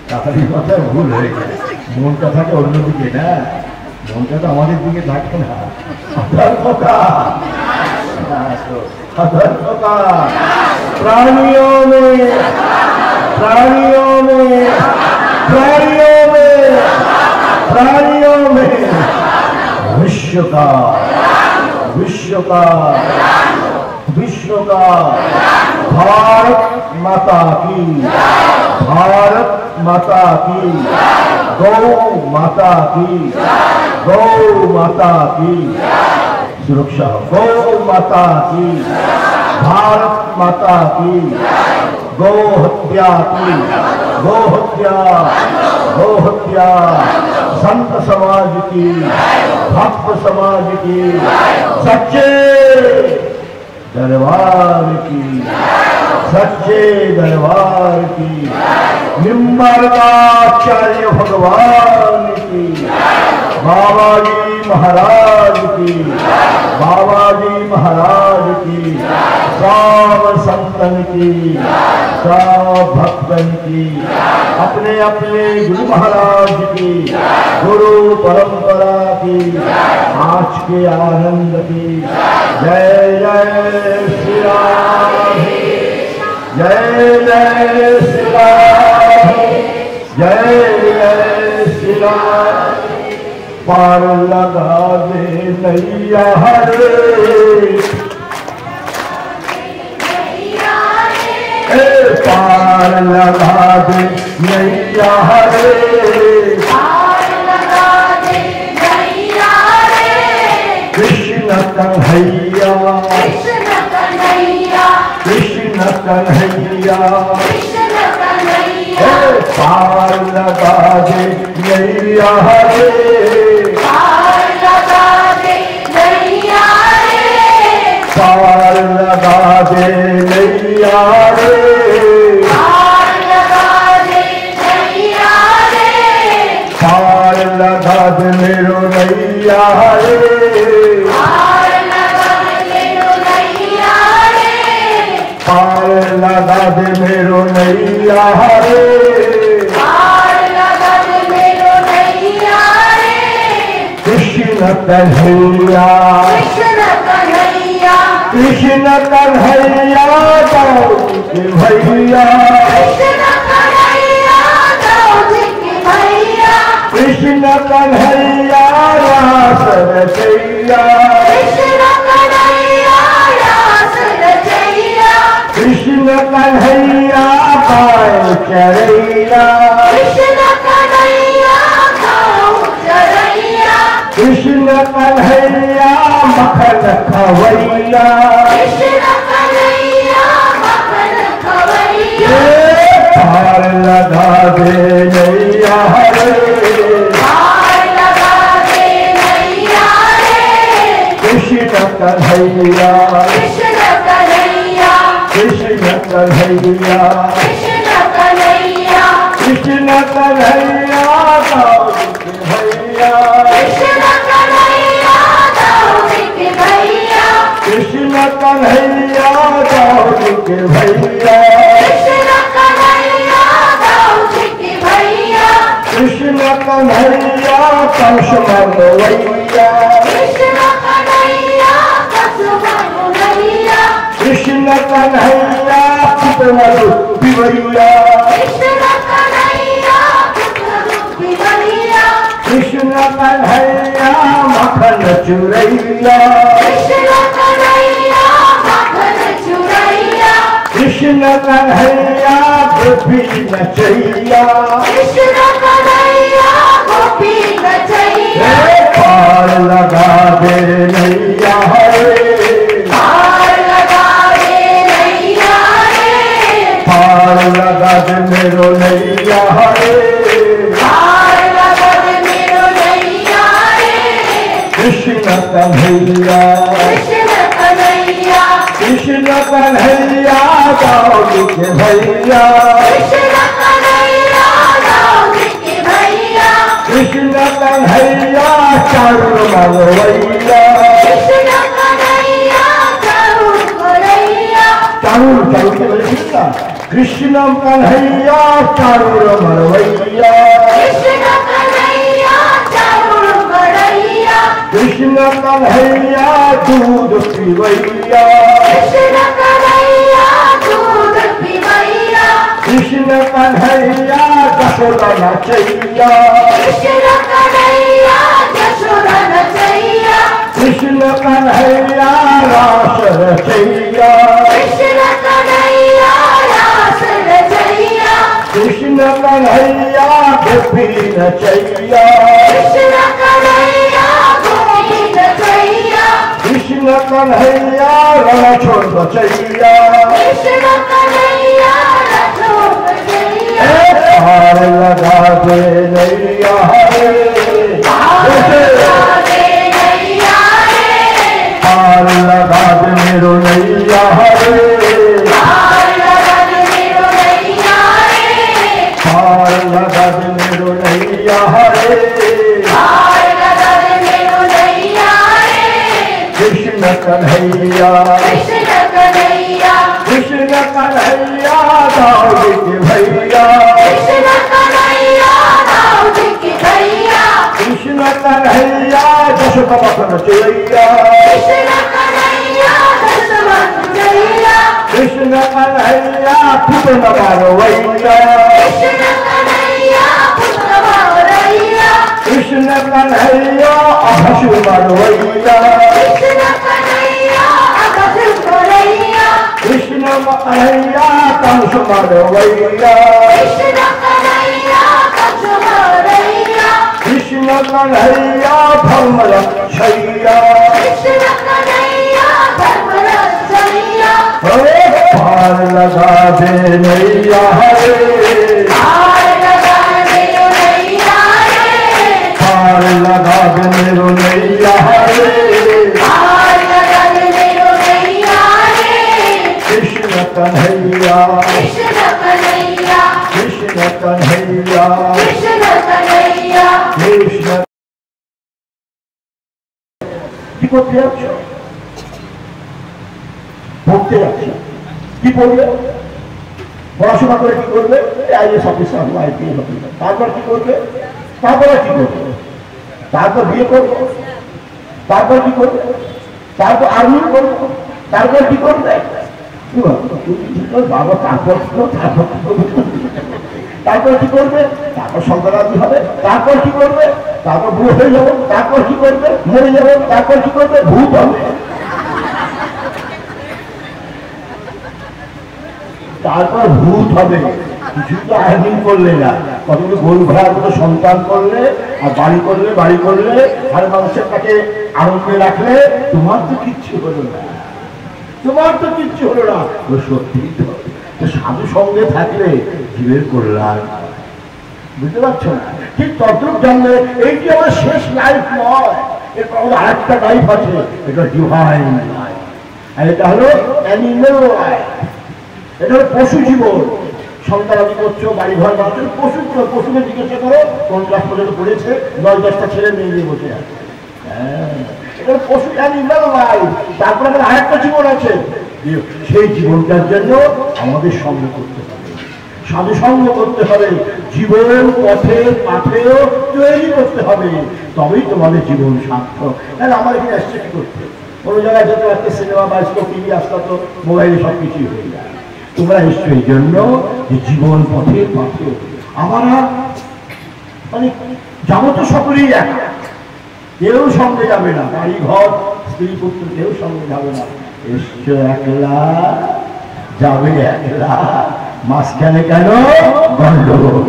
তাড়াতাড়ি কথা ভুল হয়ে গেছে। মনটা থাকে অন্যদিকে না, মনটা তো আমাদের দিকে থাকে না। অধর্ম কা प्राणियों में प्राणियों में प्राणियों में प्राणियों में विश्व का विश्व का विश्व का भारत माता की, भारत माता की, गौ माता की, गौ माता की सुरक्षा, गौ माता की, भारत माता की, गौ हत्या की, गौ हत्या, गौ हत्या, संत समाज की, भक्त समाज की, सच्चे दरबार की, सच्चे दरबार की, निम्बार्काचार्य भगवान की, बाबा जी महाराज की, बाबा जी महाराज की, सब संतन की, सब भक्तन की, अपने अपने गुरु महाराज की, गुरु परंपरा की, आज के आनंद की। जय जय श्री राम, जय जय श्री राम, जय जय श्री राम। पार लगा दे नैया हरे, पार लगा दे नैया हरे, कृष्ण कन्हैया, कृष्ण कन्हैया, पार लगा दे नैया हरे, पार लगा दे नैया रे, पार लगा दे दे मेरो नैया रे, पार लगा दे मेरो नैया रे, पार लगा दे मेरो नैया रे, पार लगा दे मेरो नैया रे। कृष्ण कन्हैया, कृष्ण कन्हैया, कृष्ण कन्हैया गौरी के भैया, कृष्ण कन्हैया गौरी के भैया, कृष्ण कन्हैया रास रचैया, कृष्ण कन्हैया रास रचैया, कृष्ण कन्हैया पाए चरैया, कृष्ण कन्हैया गाँव चरैया, कृष्ण कन्हैया मखन खवैया, कृष्ण कन्हैया मखन खवैया, पार लगा दे नैया रे, पार लगा दे नैया रे, कृष्ण कन्हैया, कृष्ण कन्हैया, कृष्ण कन्हैया, कृष्ण कन्हैया, कृष्ण कन्हैया गौरी के भैया, कृष्ण कन्हैया गौरी के भैया, कृष्ण कन्हैया गौरी के भैया, कृष्ण कन्हैया गौरी के भैया, कृष्ण कन्हैया कंस मनवैया, कृष्ण कन्हैया कसुमन भैया, कृष्ण कन्हैया पुतमरु पिबैया, कृष्ण कन्हैया पुत्ररूपी भैया, कृष्ण कन्हैया मखन चुरैया, कृष्ण कन्हैया मखन चुरैया, कृष्ण कन्हैया गोपी नचैया, कृष्ण कन्हैया गोपी नचैया, पार लगा दे नैया रे, पार लगा दे नैया रे, पार लगा दे मेरो नैया रे, पार लगा दे मेरो नैया रे, कृष्ण कन्हैया, कृष्ण कन्हैया, कृष्ण कन्हैया गौरी के भैया, कृष्ण कन्हैया गौरी के भैया, कृष्ण कन्हैया चारुर मनवैया, कृष्ण कन्हैया जरूर गोरैया, चारुर चारुर के भैया, कृष्ण कन्हैया चारुर मनवैया, कृष्ण कन्हैया जरूर गोरैया, कृष्ण कन्हैया दूध पिबैया, कृष्ण कन्हैया दूध पिबैया, कृष्ण कन्हैया जशोदा नचैया, कृष्ण कन्हैया यशोदा नचैया, कृष्ण कन्हैया रास रचैया, कृष्ण कन्हैया रास रचैया, कृष्ण कन्हैया गोपी नचैया, कृष्ण कन्हैया गोपी नचैया, कृष्ण कन्हैया रण छोड़ नचैया, कृष्ण कन्हैया रथों नचैया, पार लगा दे नैया रे, पार लगा दे नैया रे, पार लगा दे मेरो नैया रे, पार लगा दे मेरो नैया रे, पार लगा दे मेरो नैया रे, पार लगा दे मेरो नैया रे, कृष्ण कन्हैया, कृष्ण कन्हैया, कृष्ण कन्हैया गौरी के भैया, कृष्ण कन्हैया गौरी के भैया, कृष्ण कन्हैया जशोदा मखन चुरैया, कृष्ण कन्हैया दशमन जैया, कृष्ण कन्हैया पुतन मनवैया, कृष्ण कन्हैया पुत्र भवरैया, कृष्ण कन्हैया अभसु मनवैया, कृष्ण कन्हैया अगस गोरैया, कृष्ण कन्हैया कंस मनवैया, कृष्ण कन्हैया कंस भवरैया, कृष्ण कन्हैया धर्म रक्षैया, कृष्ण कन्हैया धर्मरक्षैया, पार लगा दे नैया रे, पार लगा दे नैया रे, पार लगा दे मेरो नैया रे, पार लगा दे मेरो नैया रे, कृष्ण कन्हैया, कृष्ण कन्हैया, कृष्ण कन्हैया, कृष्ण कन्हैया, कृष्ण করতে যাচ্ছ? পড়তে যাচ্ছ। কি পড়বে? পড়াশোনা করে কি করবে? IAS officer, IPS officer. তারপর কি করবে? তারপরে কি করবে? তারপর বিয়ে করবে। তারপর কি করবে? তারপর আর্মি করবে। তারপর কি করবে? বাবা তারপর তারপর কি করবে? তারপর সন্তানাদি হবে। তারপর কি করবে? তারপর বুড়ো হয়ে যাবো। তারপর কি করবে? মরে যাবো। তারপর কি করবে? ভূত হবে। তারপর ভূত হবে। কিছু তো আয়োজন করলে না, কতগুলো গরু ঘোড়ার মতো সন্তান করলে আর বাড়ি করলে আর মানুষের কাছে আনন্দে রাখলে তোমার তো কিচ্ছু হলো না। তোমার তো কিচ্ছু হলো না। ও সত্যি তো সাধু সঙ্গে থাকলে জীবের কল্যাণ। বুঝতে পারছো না? ঠিক তদ্রুপ জানলে এইটি আমার শেষ লাইফ নয়, এরপর আমাদের আরেকটা লাইফ আছে, এটা ডিভাইন লাইফ। আর এটা হলো অ্যানিমেল লাইফ। এটা হলো পশু জীবন। সন্তানাদি করছো, বাড়ি ঘর বানাচ্ছো, পশুকে জিজ্ঞাসা করো কোন ক্লাস পর্যন্ত পড়েছে, 9-10টা ছেলে মেয়ে নিয়ে বসে আছে। এটা পশু অ্যানিমেল লাইফ। তারপরে আমাদের আরেকটা জীবন আছে, সেই জীবনটার জন্য আমাদের সঙ্গ করতে হবে, সাধু সঙ্গ করতে হবে, জীবন পথে পাথেও তৈরি করতে হবে, তবেই তোমাদের জীবন সার্থক। তাহলে আমার এখানে আসছে কি করতে? কোনো জায়গায় যত একটা সিনেমা বায়োস্কোপ টিভি আসতো তো মোবাইলে সব কিছুই হয়ে যায়। তোমরা এসছো এই জন্য যে জীবন পথে পাথেও আমরা মানে যাবো তো সকলেই একা, কেউ সঙ্গে যাবে না, বাড়ি ঘর স্ত্রী পুত্র কেউ সঙ্গে যাবে না। এসছো একলা, যাবে একলা, মাঝখানে কেন গন্ডগোল?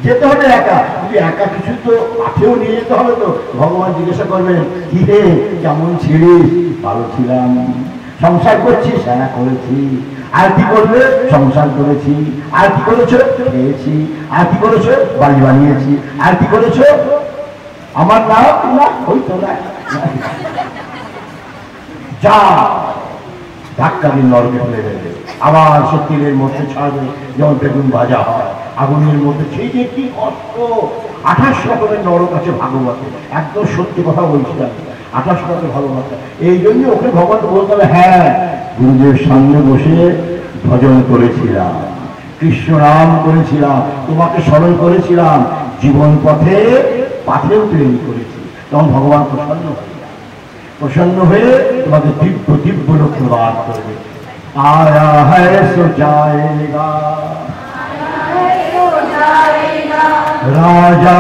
যেতে হবে একা। যদি একা কিছু তো পাথেও নিয়ে যেতে হবে তো। ভগবান জিজ্ঞাসা করবেন, কি রে কেমন ছিলিস? ভালো ছিলাম। সংসার করছিস? হ্যাঁ করেছি। আর কি করবে? সংসার করেছি। আর কি করেছো? খেয়েছি। আর কি করেছো? বাড়ি বানিয়েছি। আর কি করেছো? আমার নাম না হইতো না। যা ধাক্কা দিন নরকে ফেলে দেবে, আবার সে তেলের মধ্যে ছাড়বে, যেমন বেগুন ভাজা হয় আগুনের মধ্যে। সেই যে কি কষ্ট! 28 রকমের নরক আছে ভাগবতে। একদম সত্যি কথা বলছিলাম, 28 রকমের ভাগবত। এই জন্য ওকে ভগবান বলতে হবে, হ্যাঁ গুরুদেব সামনে বসে ভজন করেছিলাম, কৃষ্ণ নাম করেছিলাম, তোমাকে স্মরণ করেছিলাম, জীবন পথে পাথেও তৈরি করেছি। তখন ভগবান প্রসন্ন হয়ে তোমাকে দিব্য লোক প্রদান করবে। আয়া হ্যায় সো যায়েগা, রাজা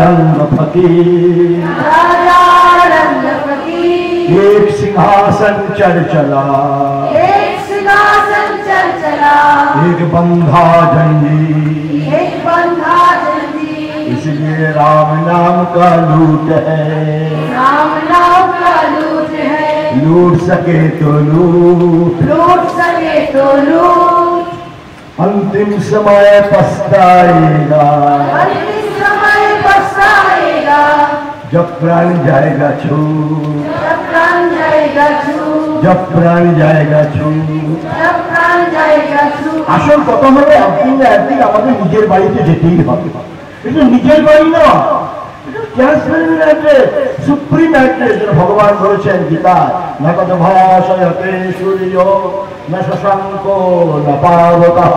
রঙ্গ ফकीर, एक सिंहासन चल चला, एक बंधा जंजीर, इसलिए राम नाम का लूट है, लूट सके तो लूट, अंतिम समय पछताएगा, जब प्राण जाएगा छूट, जब प्राण जाएगा छूट। আসল কথা হলো একদিন না একদিন আমাদের নিজের বাড়িতে যেতেই হবে। এটা নিজের বাড়ি না, সুপ্রিম অ্যাড্রেস। ভগবান বলেছেন গীতা, না কত ভাষয়তে সূর্য না শশাঙ্ক না পাবকঃ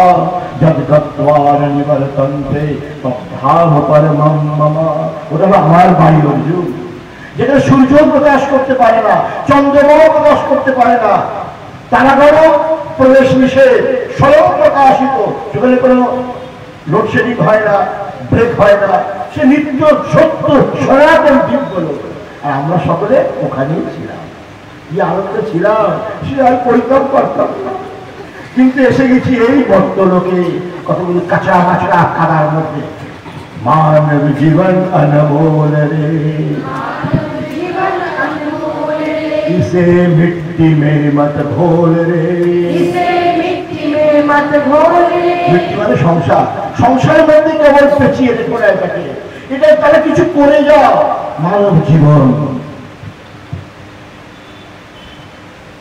যদ গত্বা নিবর্তন্তে তদ্ধাম পরমম মম। ওটা আমার বাড়ি অর্জুন, যেখানে সূর্য প্রকাশ করতে পারে না, চন্দ্রমাও প্রকাশ করতে পারে না, তারাগণও প্রবেশ নিষেধ, স্বয়ং প্রকাশিত, সেখানে কোনো লোডশেডিং হয় না, ব্রেক হয় না, সে নিত্য সত্য সনাতন দিব্য লোক। আর আমরা সকলে ওখানেই ছিলাম, কি আনন্দ ছিলাম, সে আর পরিক্রম করতাম না। কিন্তু এসে গেছি এই বর্তলোকে, কতগুলো কাঁচা মাছরা কাদার মধ্যে। মানব জীবন অনমোল রে, इसे मिट्टी में मत घोल रे, मिट्टी মানে সংসার, সংসারের মধ্যে কেবল পেঁচিয়ে রেখো না এটাকে, এটা তাহলে কিছু করে যাও। মানব জীবন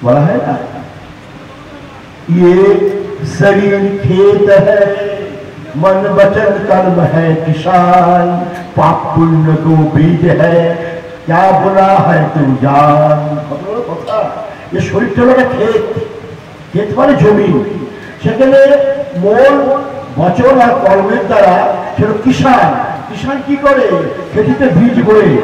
বলা হয় না, ये शरीर खेत है, मन वचन कर्म है किसान, पाप पुण्य को बीज है, क्या बुरा है तू जान। কত বড় কথা, যে শরীরটা হলো ক্ষেত, ক্ষেত মানে জমি, সেখানে মন বচন আর কর্মের দ্বারা সেটা কিষান, কিষান কি করে খেতিতে বীজ বয়ে,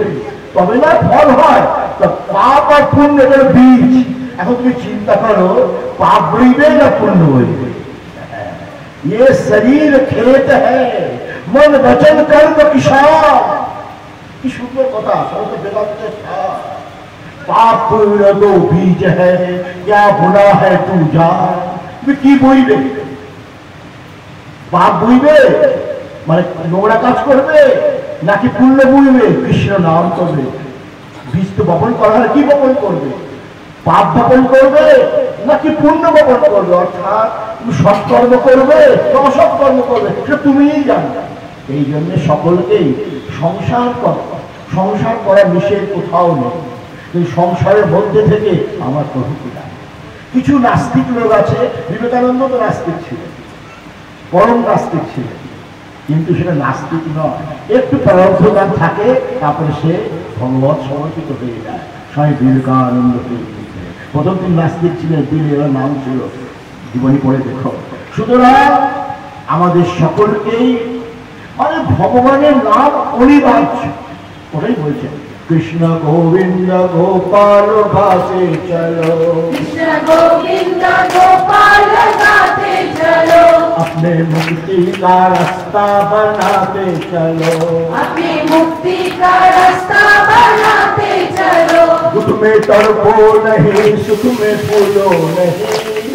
তবে না ফল হয়। তো পাপ আর পুণ্য এটার বীজ। এখন তুমি চিন্তা করো, পাপ বইবে না পুণ্য বইবে? ये शरीर खेत है, मन वचन कर्म किसान। কি সুন্দর কথা, সমস্ত বেদান্তের সার। पाप पुण्य दो बीज है, क्या बुरा है तू जान। তুমি কি বইবে? পাপ বইবে মানে নোংরা কাজ করবে, নাকি পুণ্য বইবে কৃষ্ণ নাম করবে? বীজ তো বপন করা হয়, কি বপন করবে? পাপ বপন করবে নাকি পুণ্য বপন করবে? অর্থাৎ তুমি সৎকর্ম করবে না অসৎকর্ম করবে, সেটা তুমিই জানো। এই জন্য সকলকেই সংসার কর, সংসার করা নিষেধ কোথাও নেই। এই সংসারের মধ্যে থেকে আমার প্রভুকে জানে। কিছু নাস্তিক লোক আছে, বিবেকানন্দ তো নাস্তিক ছিলেন, পরম নাস্তিক ছিলেন, কিন্তু সেটা নাস্তিক নয়। একটু প্রারব্ধ থাকে, তারপরে সে ভগবৎ সমর্পিত হয়ে যায়। স্বামী বিবেকানন্দ প্রথম দিন নাস্তিক ছিলেন, তিনি এর নাম ছিল, জীবনী পড়ে দেখো। সুতরাং আমাদের সকলকেই মানে ভগবানের নাম অনিবার্য, ওটাই বলছেন। কৃষ্ণ গোবিন্দ গোপাল গাতে চলো, কৃষ্ণ গোবিন্দ গোপাল গাতে চলো, अपने मुक्ति का रास्ता बनाते चलो, अपनी मुक्ति का रास्ता बनाते चलो। दुख में तड़पो नहीं, सुख में फूलो नहीं,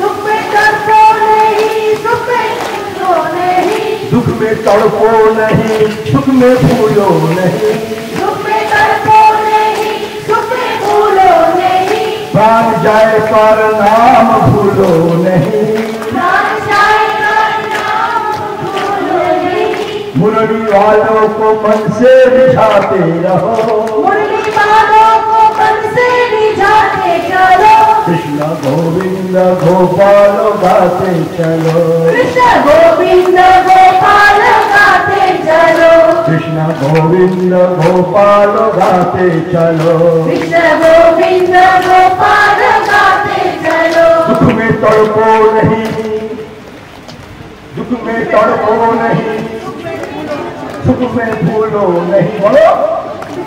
दुख में तड़पो नहीं, सुख में फूलो नहीं, दुख में तड़पो नहीं, सुख में फूलो नहीं, दुख में तड़पो नहीं, सुख में फूलो नहीं, प्राण जाए पर नाम भूलो नहीं, प्राण जाए कर नाम भूलो नहीं। मुरली वालों को मन से रिझाते रहो, मुरली वालों को मन से रिझाते चलो, कृष्ण गोविंद गोपाल गाते चलो, कृष्ण गोविंद गोपाल गाते चलो, कृष्ण गोविंद गोपाल गाते चलो, कृष्ण गोविंद गोपाल गाते चलो। दुख में तड़पो नहीं, दुख में तड़पो नहीं, सुख में भूलो नहीं। बोलो,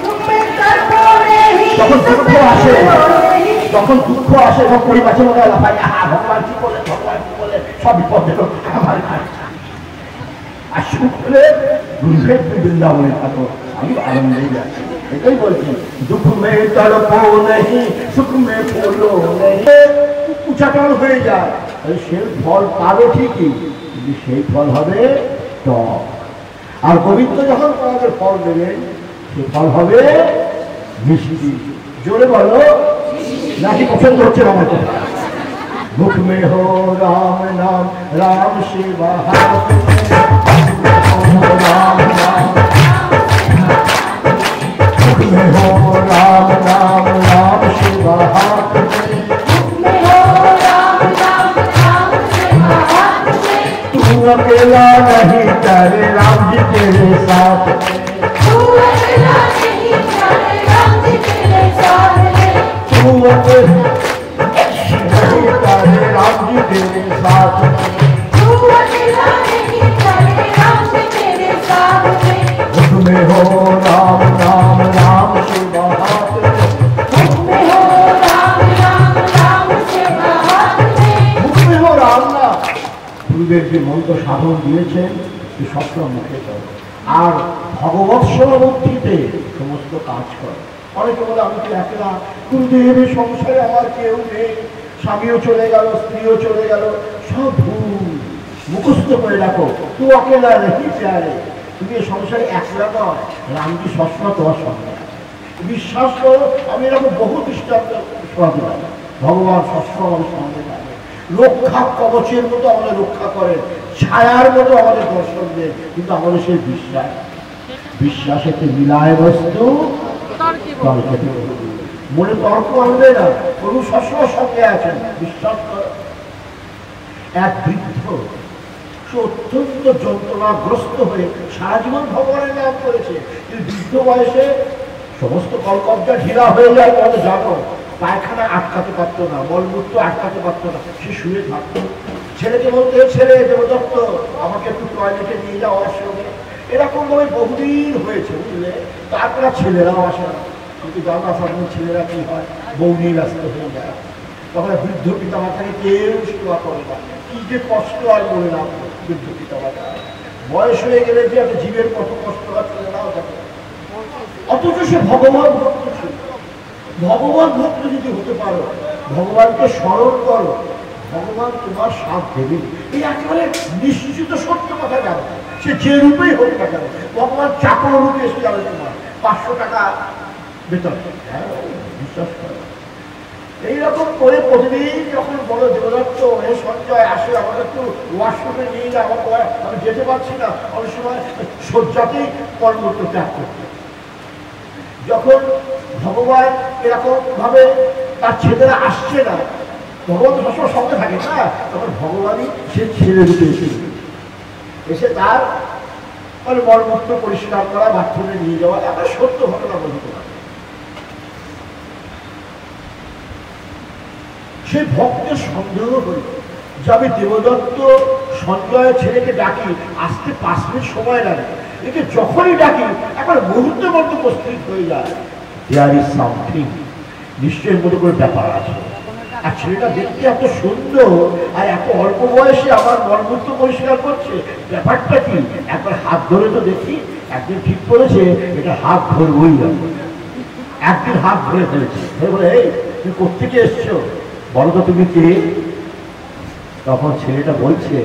दुख में तड़पो नहीं, তখন सुख দুঃখ में আসে, फूलो नहीं। যখন দুঃখ আসে তখন পরিবারের মধ্যে লাফাই, আহা ভগবান কি বলে, ভগবান কি বলে, সব বিপদ দেখো আমার কাছে। আর সুখ হলে দুর্ভেদ বৃন্দাবনে থাকো, আমি আনন্দেই যাচ্ছি। এটাই বলছি, দুঃখ মে তড়পো নেই, সুখ মে ফুলো নেই। উচ্চাটন হয়ে যায়, সে ফল পাবে ঠিকই, কিন্তু সেই ফল হবে টক। আর গোবিন্দ যখন তোমাদের ফল দেবেন, সে ফল হবে মিষ্টি। জোরে বলো, নাকি পছন্দ হচ্ছে আমার কথা? मुख में हो राम नाम, राम शिवा हाथ में, राम नाम, मुख में हो राम नाम, राम शिवा हाथ में, में हो राम नाम, राम शिवा हाथ में, तू अकेला नहीं तेरे राम जी तेरे साथ में, तू अकेला नहीं चले राम जी तेरे साथ में, तू अकेला नहीं तेरे राम जी तेरे साथ में, तू अकेला नहीं चले राम जी तेरे साथ में, मुख में हो राम नाम, राम शिवा हाथ में, में हो राम नाम, राम शिवा हाथ में, মুখ में हो राम नाम। গুরুদেব যে মন্ত্র সাধন দিয়েছেন, সে সবসময় মুখে করে, আর ভগবৎ সমবুদ্ধিতে সমস্ত কাজ করে। অনেকে বলে আমি তো একলা, গুরুদেব এই সংসারে আমার কেউ নেই, স্বামীও চলে গেল, স্ত্রীও চলে গেল, সব ভুল। মুখস্থ করে রাখো, তুই অকেলা রেখে চায়, তুমি এই সংসারে একলা নয়, রামজি সবসময় তোমার সঙ্গে আছে। বিশ্বাস করো, আমি এরকম বহু দৃষ্টান্ত শোনাতে পারি, ভগবান সবসময় আমাদের সঙ্গে থাকে। রক্ষা কবচের মতো আমাদের রক্ষা করেন, ছায়ার মতো আমাদের দর্শন দেন, কিন্তু আমাদের সেই বিশ্বাস, বিশ্বাসেতে মিলায় বস্তু তর্কে মনে তর্ক আনবে না, প্রভু সবসময় সঙ্গে আছেন, বিশ্বাস করো। এক বৃদ্ধ সে অত্যন্ত যন্ত্রণাগ্রস্ত হয়ে সারা জীবন ভগবানের নাম করেছে, কিন্তু বৃদ্ধ বয়সে সমস্ত কলকবজা ঢিলা হয়ে যায়, তাহলে জানো পায়খানা আটকাতে পারতো না, মলমূত্র আটকাতে পারতো না, সে শুয়ে থাকতো। ছেলেকে বলতে, ছেলে দেবদত্ত আমাকে একটু টয়লেটে নিয়ে যাও আমার সঙ্গে। এরকম ভাবে বহুদিন হয়েছে, বুঝলে। তারপরে ছেলেরাও আসে না, কিন্তু জানো সাধারণ ছেলেরা কি হয়, বউ নিয়ে ব্যস্ত হয়ে যায়। তখন বৃদ্ধ পিতামাতাকে কেউ সেবা করে না। কি যে কষ্ট আর বলে না বৃদ্ধ পিতামাতা, বয়স হয়ে গেলে যে একটা জীবের কত কষ্ট হয় ছেলেরাও দেখে। অথচ সে ভগবান ভক্ত ছিল। ভগবান ভক্ত যদি হতে পারো, ভগবানকে স্মরণ করো, ভগবান তোমার সাথ দেবে। এই একেবারে নিশ্চিত সত্য কথা জানো। সে যে রূপেই হোক না কেন, ভগবান চাকর রূপে এসে যাবে তোমার, 500 টাকা বেতন, হ্যাঁ বিশ্বাস করো। এইরকম করে প্রতিদিন যখন বলো দেবদত্ত হে সঞ্জয় আসে আমাকে একটু ওয়াশরুমে নিয়ে যা, আমি যেতে পারছি না, অনেক সময় শয্যাতেই কর্মত্ব ত্যাগ করতে। যখন ভগবান এরকম ভাবে তার ছেলেরা আসছে না, ভগবান তো সবসময় সঙ্গে থাকে না, তখন ভগবানই সে ছেলে রূপে এসে তার মানে মলমূত্র পরিষ্কার করা, বাথরুমে নিয়ে যাওয়া, একটা সত্য ঘটনা বলতে পারে। সে ভক্তের সন্দেহ হল যে আমি দেবদত্ত সঞ্জয়ের ছেলেকে ডাকি, আসতে 5 মিনিট সময় লাগে, একে যখনই ডাকি একবার মুহূর্তের মধ্যে উপস্থিত হয়ে যায়। দেয়ার ইজ সামথিং, নিশ্চয়ের মতো করে ব্যাপার আছে। আর ছেলেটা দেখতে এত সুন্দর আর এত অল্প বয়সে আমার মলমূত্র পরিষ্কার করছে, ব্যাপারটা কি? একবার হাত ধরে তো দেখি। একদিন ঠিক করেছে এটা হাত ধরবই না। একদিন হাত ধরে ফেলেছে, বলে এই তুমি কোত্থেকে এসছো, বলো তো তুমি কে? তখন ছেলেটা বলছে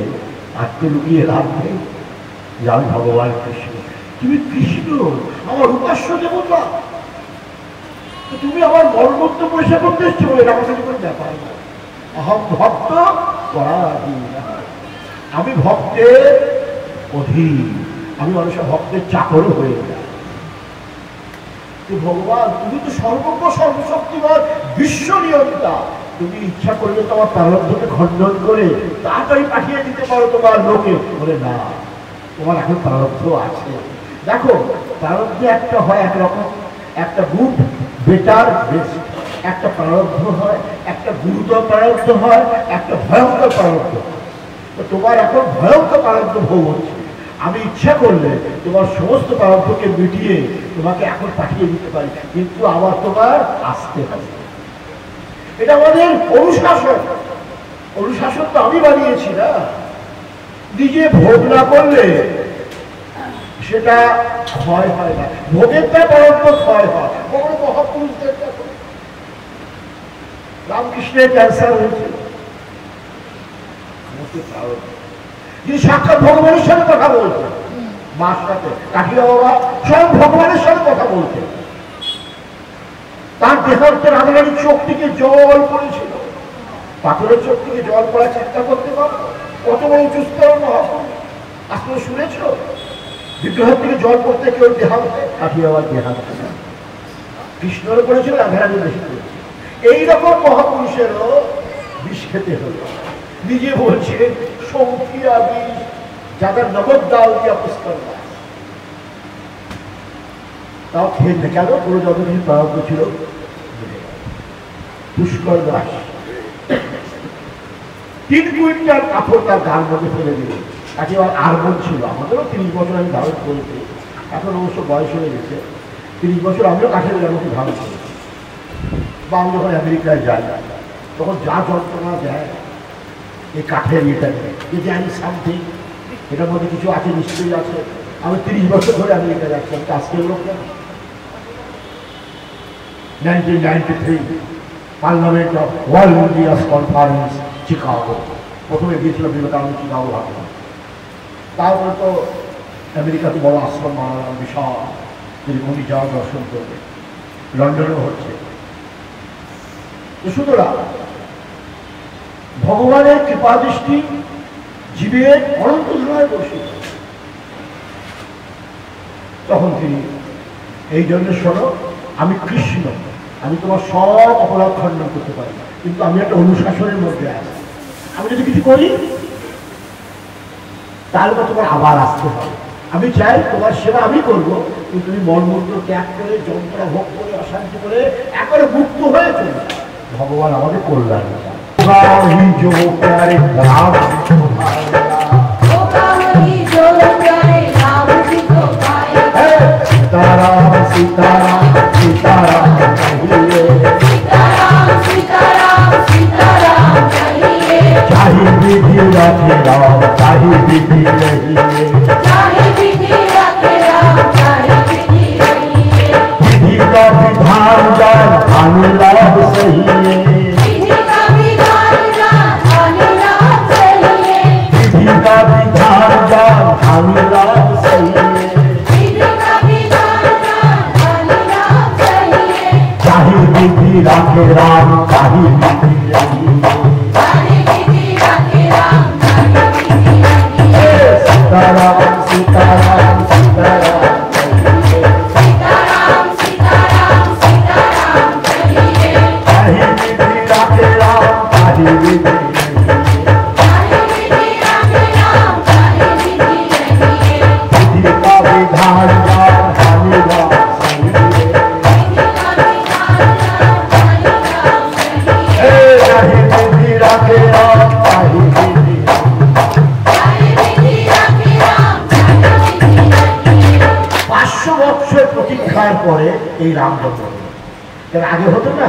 আজকে লুকিয়ে লাভ নেই, যে আমি ভগবান কৃষ্ণ। তুমি কৃষ্ণ, আমার উপাস্য দেবতা, তুমি আমার মলমূত্র পরিষ্কার করতে এসছো বলে আমার কাছে কোনো ব্যাপার না। অহম ভক্ত পরাধীন, আমি ভক্তের অধীন, আমি মানুষের ভক্তের চাকরও হয়ে যায়। ভগবান তুমি তো সর্বজ্ঞ সর্বশক্তিমান বিশ্ব নিয়ন্তা, তুমি ইচ্ছা করলে তোমার প্রারব্ধকে খণ্ডন করে তাড়াতাড়ি পাঠিয়ে দিতে পারো তোমার লোকে। বলে না, তোমার এখন প্রারব্ধ আছে। দেখো প্রারব্ধ একটা হয় একরকম, একটা গুড বেটার বেস্ট, একটা প্রারব্ধ হয়, একটা গুরুতর প্রারব্ধ হয়, একটা ভয়ঙ্কর প্রারব্ধ। তো তোমার এখন ভয়ঙ্কর প্রারব্ধ ভোগ হচ্ছে। আমি ইচ্ছা করলে তোমার সমস্ত প্রারব্ধকে মিটিয়ে তোমাকে এখন পাঠিয়ে দিতে পারি, কিন্তু আবার তোমার আসতে হবে। এটা আমাদের অনুশাসন। অনুশাসন তো আমি বানিয়েছি না। নিজে ভোগ না করলে সেটা ক্ষয় হয় না, ভোগের তা প্রারব্ধ ক্ষয় হয়। বড় মহাপুরুষদের রামকৃষ্ণের ক্যান্সার হয়েছিল, যিনি সাক্ষাৎ ভগবানের সাথে কথা বলতেন, মার সাথে কাঠিয়া বাবা স্বয়ং ভগবানের সাথে কথা বলতেন। তার দেহান্তে রাধারানীর চোখ থেকে জল পড়েছিল, পাথরের চোখ থেকে জল পড়া চিন্তা করতে পারো, কত বড় উচ্চস্তর মহাপুরুষ। আসলে শুনেছ বিগ্রহের থেকে জল পড়তে কেউ দেহান্তে, কাঠিয়া বাবার দেহান্তে কৃষ্ণরও করেছিল, রাধারানী বেশি করেছিল। এইরকম মহাপুরুষেরও বিষ খেতে হলো। নিজে বলছে সংখ্যা বিষ, যাদের নগদ ডাল দিয়া পুষ্কর দাস, তাও খেয়ে কেন পুরো যত কিছু প্রারব্ধ ছিল। পুষ্কর দাস 3 কুইন্টাল কাপড় তার গান মধ্যে ফেলে দিল। একেবারে আর্মন ছিল। আমাদেরও 30 বছর আমি ধারণ করেছি, এখন অবশ্য বয়স হয়ে গেছে। 30 বছর আমিও কাঠের গানকে ধারণ করেছি। বা আমি যখন আমেরিকায় যাই তখন যা যন্ত্রণা দেয় এই কাঠের এটা জানি সামথিং, এটার মধ্যে কিছু আছে, নিশ্চয়ই আছে। আমি 30 বছর ধরে আমেরিকা যাচ্ছি, আমি আজকের লোক কেন। 1993 parliament of world India's conference Chicago, প্রথমে গিয়েছিল বিবেকানন্দ চিকাগো ভাবলাম। তারপরে তো আমেরিকাতে বড় আশ্রম বানালাম বিশাল, যদি উনি যাওয়া দর্শন করবে। লন্ডনেও হচ্ছে। সুতরাং ভগবানের কৃপা দৃষ্টি জীবের অনন্ত ধারায় বসে, তখন তিনি এই জন্য শোনো আমি কৃষ্ণ, আমি তোমার সব অপরাধ খণ্ডন করতে পারি, কিন্তু আমি একটা অনুশাসনের মধ্যে আছি। আমি যদি কিছু করি তাহলে তোমার আবার আসতে হবে। আমি চাই তোমার সেবা আমি করবো, কিন্তু তুমি মনমন্ত্র ত্যাগ করে যন্ত্র ভোগ করে অশান্তি করে একবারে মুক্ত হয়ে চলে ভগবান আমাদের কল্যাণ सीताराम सीताराम सीताराम चाहे विधि रखे राम चाहे विधि रहिए विधि का विधान जान हानि लाभ सही विधि का विधान जान हानि लाभ सही चाहे विधि राखे राम चाहे विधि सीताराम सीताराम सीताराम चाहे विधि राखे राम चाहे विधि विधि का विधान जान हानि लाभ প্রতীক্ষার পরে এই রামনবমী আগে হতো না,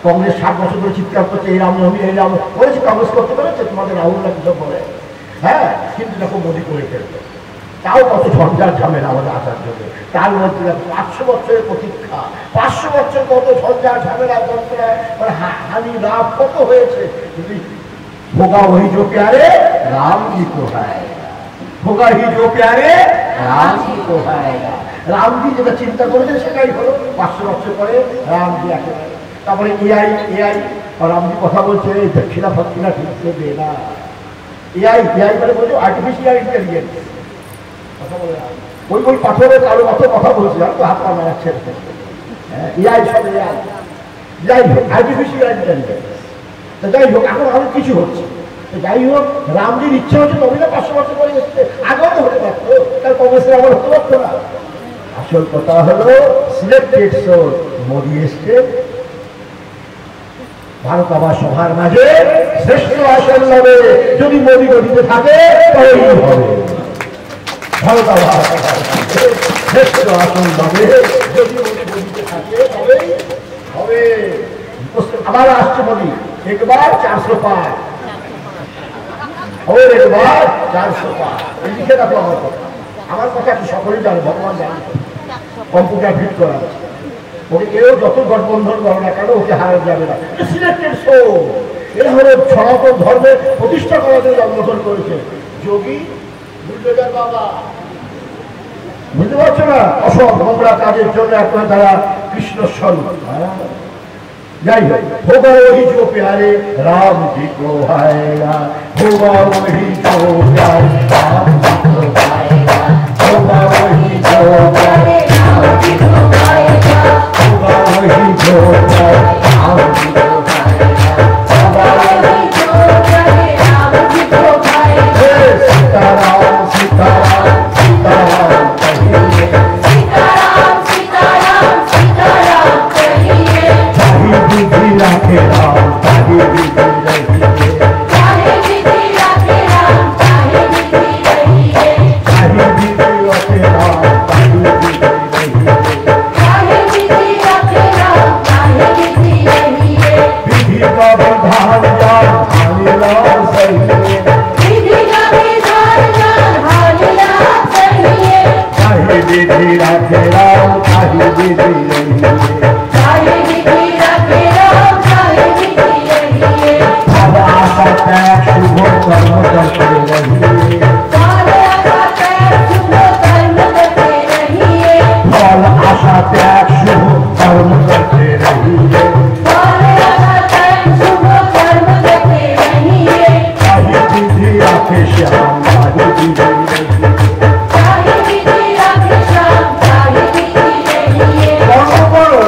কংগ্রেস 7 বছর ধরে চিৎকার করছে এই রামনবমী এই রাম বলেছে, কংগ্রেস করতে পেরেছে তোমাদের রাহুল গান্ধী সব বলে, হ্যাঁ, কিন্তু দেখো মোদী করে ফেলবে, তাও কত ঝঞ্ঝাট ঝামেলা আমাদের আসার জন্য। তার মধ্যে 500 বছরের প্রতীক্ষা, 500 বছর কত ঝঞ্ঝাট ঝামেলা যন্ত্রণা মানে হানি লাভ কত হয়েছে। যদি होगा वही जो प्यारे राम जी को पाएगा, होगा ही जो प्यारे राम जी को पाएगा। राम जी যেটা চিন্তা করেছে সেটাই হলো। 500 বছর পরে রাম জি একেবারে, তারপরে এআই আর রাম জি কথা বলছে এই দক্ষিণা ফক্ষিণা ঠিক করবে না। এআই মানে বলছে আর্টিফিশিয়াল ইন্টেলিজেন্স কথা বলে, ওই পাথরের কারো মতো কথা বলছে আর তো হাত পা মারাচ্ছে। এআই সব এআই, যাই হোক আর্টিফিশিয়াল ইন্টেলিজেন্স। যাই হোক এখন অনেক কিছু হচ্ছে, যাই হোক রামজির ইচ্ছা হচ্ছে তবে না 500 বছর পরে এসছে, আগেও তো হতে পারতো, তার কংগ্রেসের আবার হতে পারতো না। আসল কথা হলো সিলেক্টেড সোল মোদী এসছে, ভারত আবার সভার মাঝে শ্রেষ্ঠ আসন হবে। যদি মোদী গদিতে থাকে তবেই হবে, ভারত আবার শ্রেষ্ঠ আসন হবে, যদি মোদী গদিতে থাকে তবেই হবে। আবার আসছে মোদী, একবার 400 পার और एक बार 400 पार। লিখে রাখো আমার কথা কি সকলেই জানে, ভগবান জানে, কম্পিউটার ফিট করা আছে। ওকে কেউ যত গঠবন্ধন করো না কেন ওকে হারা যাবে না। সিলেক্টেড সোল, এরা হলো সনাতন ধর্মের প্রতিষ্ঠা করার জন্য জন্মগ্রহণ করেছে যোগী বুদ্ধদেব বাবা। বুঝতে পারছো না, অসৎ নোংরা কাজের জন্য এখন তারা কৃষ্ণ স্বরূপ। যাই হোক होगा वही जो प्यारे राम जी को भाएगा, होगा वही जो प्यारे राम जी को भाएगा, होगा वही जो प्यारे राम जी को भाएगा, होगा वही जो प्यारे राम जी को भाएगा, होगा वही जो प्यारे राम जी को भाएगा। सीताराम सीताराम सीताराम कहिए, सीताराम सीताराम सीताराम कहिए। विधि राखे राम चाहे विधि रहिए, चाहे विधि राखे राम चाहे विधि रहिए, चाहे विधि राखे राम चाहे विधि रहिए, चाहे विधि राखे राम चाहे विधि रहिए। विधि का विधान जान हानि लाभ सही, विधि का विधान जान हानि लाभ सही, चाहे विधि राखे राम चाहे विधि रहिए, चाहे विधि राखे राम चाहे विधि रहिए। फल आशा त्याग शुभ कर्म करते रहिए, फल आशा त्याग शुभ कर्म करते रहिए, फल आशा त्याग शुभ कर्म करते रहिए, फल आशा त्याग शुभ कर्म करते रहिए। चाहे विधि राखे श्याम चाहे विधि रहिए, चाहे विधि राखे श्याम चाहे विधि रहिए। कर्म करो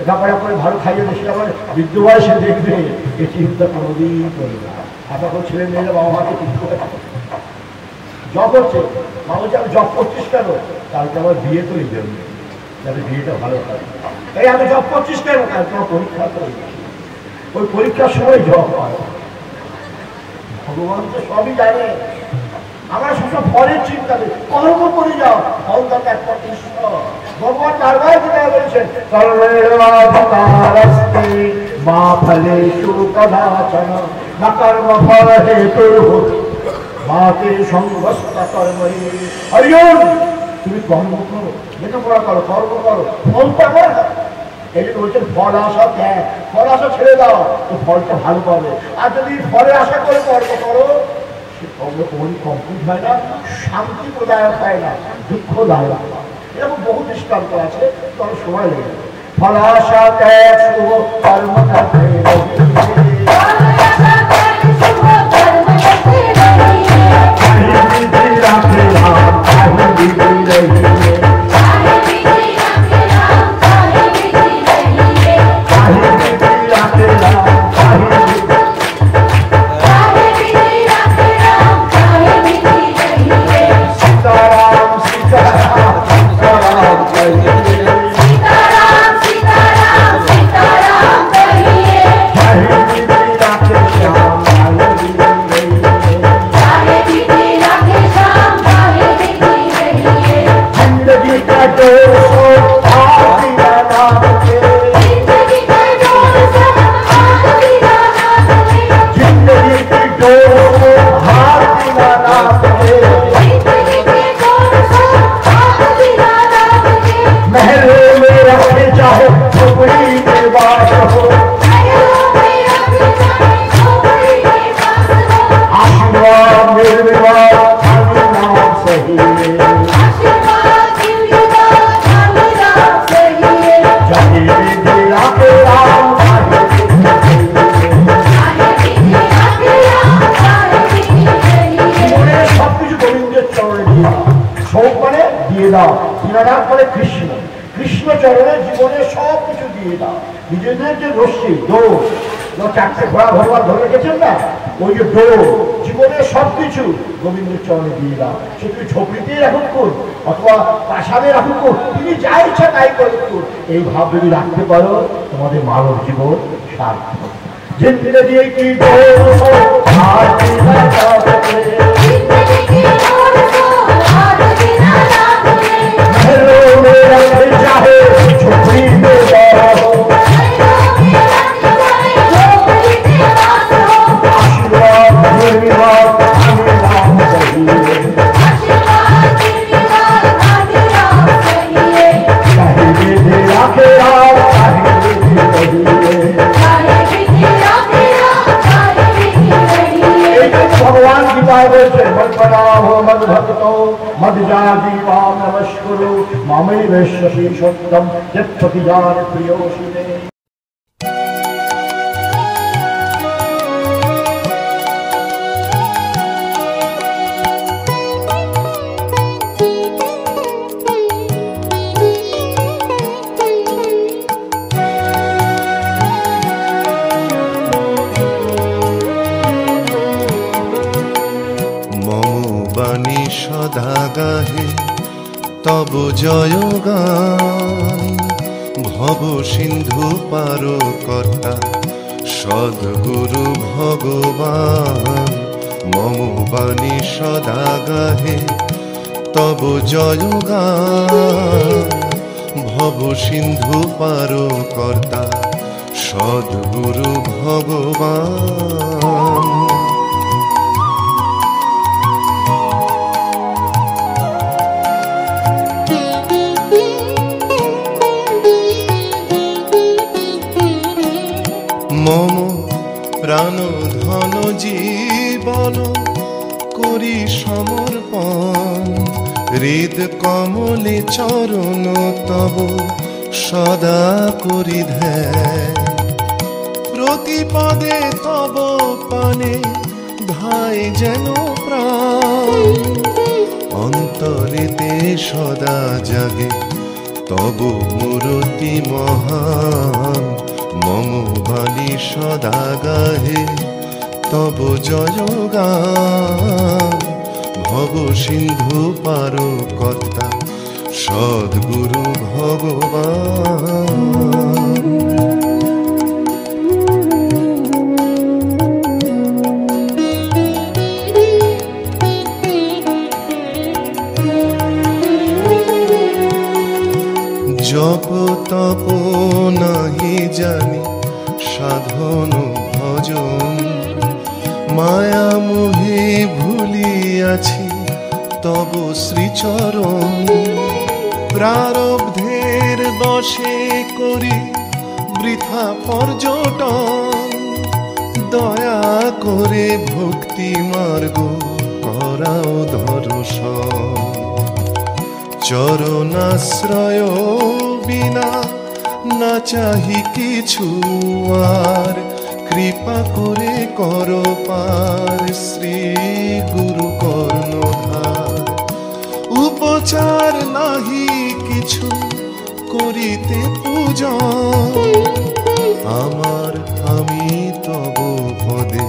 ব্যাপারে করে ভালো খাইয়ে দেশে আবার বৃদ্ধ বয়সে দেখবে এই চিন্তা কোনোদিন করবে না। এখন ছেলে মেয়েরা বাবা মাকে চিন্তা করে জব হচ্ছে, মা বলছে আমি জব করছিস কেন? কালকে আমার বিয়ে তো দিতে হবে, যাতে বিয়েটা ভালো হয়। এই আমি জব করছিস কেন? কালকে আমার পরীক্ষা তো, ওই পরীক্ষার সময় জব হয়। ভগবান তো সবই জানে, আমরা সবসময় ফলের চিন্তা করি, কর্ম করে যাও, ফল তাকে একমাত্র ঈশ্বর। ভগবান বারবার যেটা বলেছেন, কর্মেরস্তে মা ফলেষু কদাচন না কর্ম ফল হেতুর্ভূত মাতে সংগস্ত কর্মই। অর্জুন তুমি কর্ম করো, লেখাপড়া করো, কর্ম করো, ফল তো আমার। এই জন্য বলছেন ফল আশা ত্যাগ, ফল আশা ছেড়ে দাও, তো ফলটা ভালো পাবে। আর যদি ফলের আশা করে কর্ম করো, সে কর্ম কোনদিন কমপ্লিট হয় না, শান্তি প্রদায়ক হয় না, দুঃখদায়ক। এরকম বহু দৃষ্টান্ত আছে, তবে সময় লেগে যাবে। ফল আশা ত্যাগ শুভ কর্ম করতে কৃষ্ণ, কৃষ্ণ চরণে জীবনে সব কিছু দিয়ে দাও। নিজেদের যে রশ্মি দৌড়, চারটে ঘোড়া ভগবান ধরে রেখেছেন না, ওই যে দৌড় জীবনে সবকিছু গোবিন্দের চরণে দিয়ে দাও। সে তুমি ঝোপড়িতেই রাখুন কোন, অথবা প্রাসাদে রাখুন কোন, তিনি যা ইচ্ছা তাই করুন। এই ভাব যদি রাখতে পারো, তোমাদের মানব জীবন সার্থক। জিন্দগি কি चाहे झोपड़ी में रहो, आशीर्वाद निर्विवाद हमें नाम चाहिए, चाहे विधि राखे राम, चाहे विधि रहिए। भगवान गीताएं बोलते मद बनाओ मद भक्तो मद जाति माम नमस्कुरु मामई वैश्यसी सत्यम यत्पति जान प्रियोषिने। সদা গাহে তব জয় গান, ভব সিন্ধু পার কর্তা সদ্গুরু ভগবান। মম বাণী সদা গাহে তব জয় গান, ভব সিন্ধু পার কর্তা সদ্গুরু ভগবান। মম প্রাণ ধন জীবন করি সমর্পণ, হৃদ কমলে চরণ তব সদা করি ধ্যান। প্রতিপদে তব পানে ধায় যেন প্রাণ, অন্তরেতে সদা জাগে তব মূরতি মহান মম বাণী সদা গাহে তব জয়গান ভব সিন্ধু পার কর্তা সদ্গুরু ভগবান। জপ তপ নাহি জানি সাধন ভজন মায়া মোহে ভুলিয়াছি তব শ্রীচরণ। প্রারব্ধের বশে করি বৃথা পর্যটন দয়া করে ভক্তি মার্গ করাও দর্শন। চরণাশ্রয় বিনা না চাহি কিছু আর কৃপা করে কর পার শ্রী গুরু কর্ণধার। উপচার নাহি কিছু করিতে পূজা আমার আমি তব পদে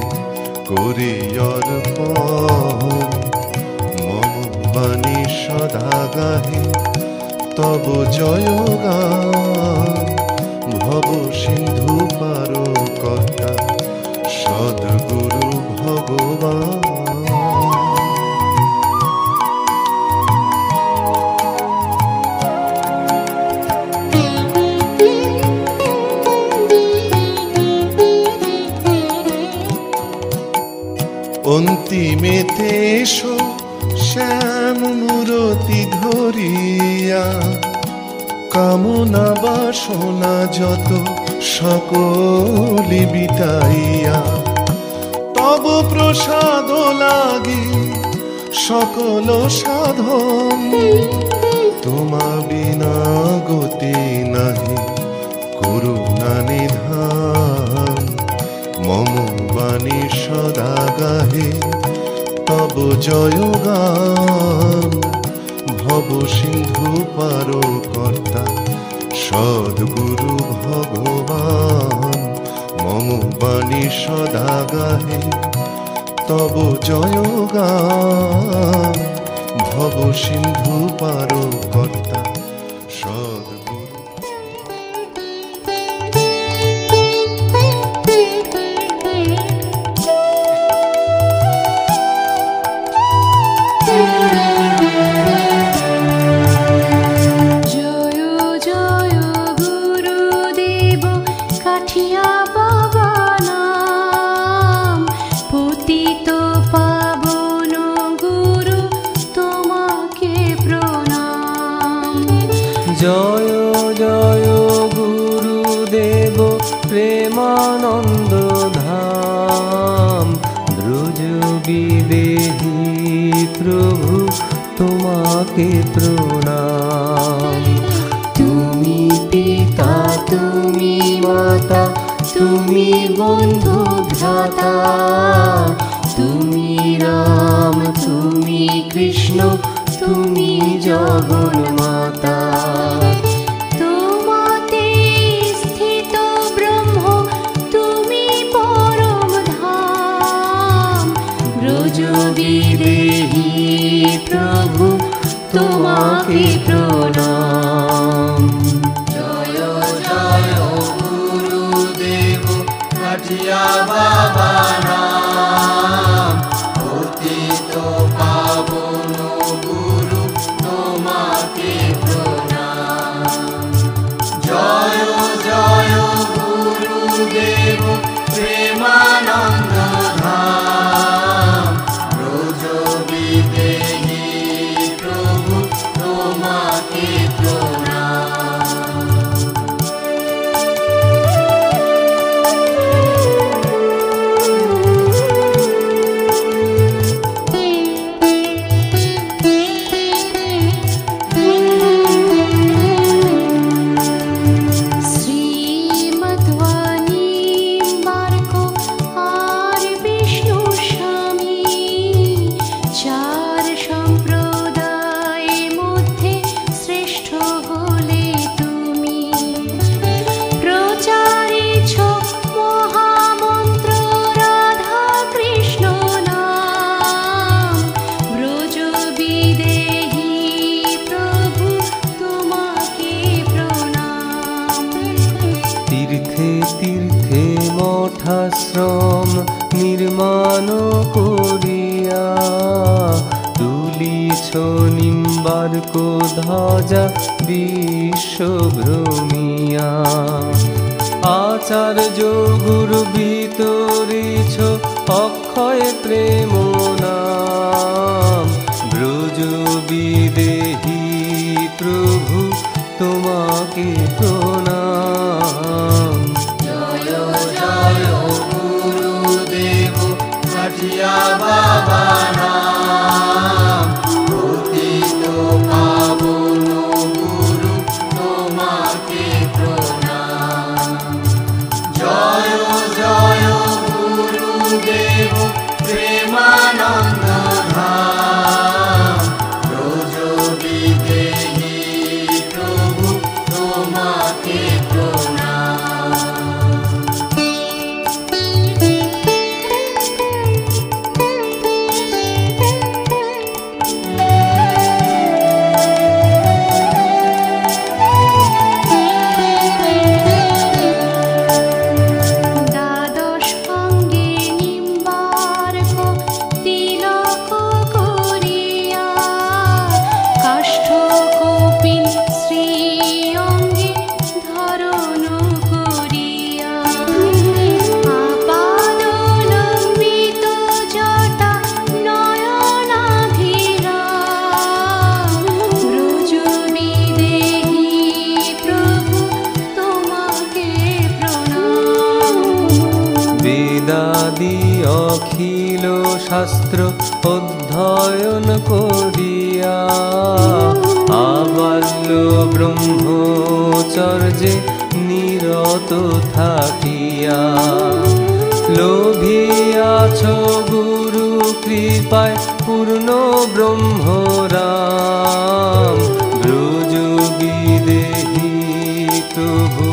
করি অর্পণ। মম বাণী সদা গাহে তব জয়গান ভব সিন্ধু পার কর্তা সদ্গুরু ভগবান। অন্তিমেতে এসো শ্যাম মূরতি ধরিয়া কামনা বাসনা যত সকলি বিটাইয়া তব প্রসাদ লাগি সকল সাধন। তোমা বিনা গতি নাহি করুণা নিধান মম বাণী সদা গাহে তব জয়গান ভব সিন্ধু পার কর্তা সদ্গুরু ভগবান। মম বাণী সদা গাহে তব জয়গান ভব সিন্ধু পার কর্তা সদ্গুরু। জয় জয় গুরুদেব কাঠিয়া বাবা নাম পতিত পাবন গুরু তোমাকে প্রণাম। জয় জয় গুরুদেব প্রেমানন্দ ধাম ব্রজ বিদেহী প্রভু তোমাকে প্রণাম। তুমি পিতা তুমি মাতা তুমি বন্ধু ভ্রাতা তুমি রাম তুমি কৃষ্ণ তুমি জগন্মাতা। তোমাতে স্থিত ব্রহ্ম তুমি পরম ধাম ব্রজ বিদেহী প্রভু তোমাকে প্রণাম। জয় জয় গুরুদেব কাঠিয়া বাবা নাম পতিত পাবন গুরু তোমাকে প্রণাম। জয় জয় গুরুদেব প্রেমানন্দ ধাম ব্রজ বিদেহী প্রভু তোমাকে প্রণাম। নির্মাণ করিয়া তুলিছ নিম্বার্ক ধ্বজা বিশ্ব ভ্রমিয়া। আচার্য গুরু বিতরিছ অক্ষয় প্রেম নাম। ব্রজ বিদেহী প্রভু তোমাকে প্রণাম। জয় জয় গুরুদেব কাঠিয়া বাবা নাম। পতিত পাবন গুরু তোমাকে প্রণাম। জয় জয় গুরুদেব প্রেমানন্দ ধাম। ব্রজ বিদেহী প্রভু তোমাকে প্রণাম। দ্বাদশ অঙ্গে নিম্বার্ক তিলক করিয়া কাষ্ঠ কপিল শ্রী অঙ্গে ধারণ করিয়া আপাদলম্বিত জটা নয়নাভিরাম। ব্রজ বিদেহী প্রভু তোমাকে প্রণাম। বেদাদি অখিল শাস্ত্র অধ্যয়ন করিয়া আবাল্য ব্রহ্মচর্যে নিরত থাকিয়া লোভিয়াছ গুরু কৃপায় পূর্ণ ব্রহ্মরাম। ব্রজ বিদেহী প্রভু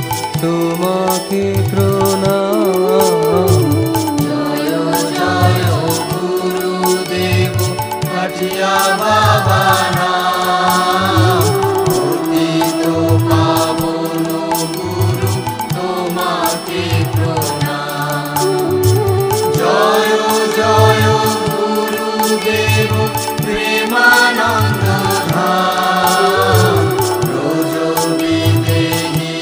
তোমাকে প্রণাম। জয় জয় গুরুদেব কাঠিয়া বাবা নাম। পতিত পাবন গুরু তোমাকে প্রণাম। জয় জয় গুরুদেব প্রেমানন্দ ধাম। ব্রজ বিদেহী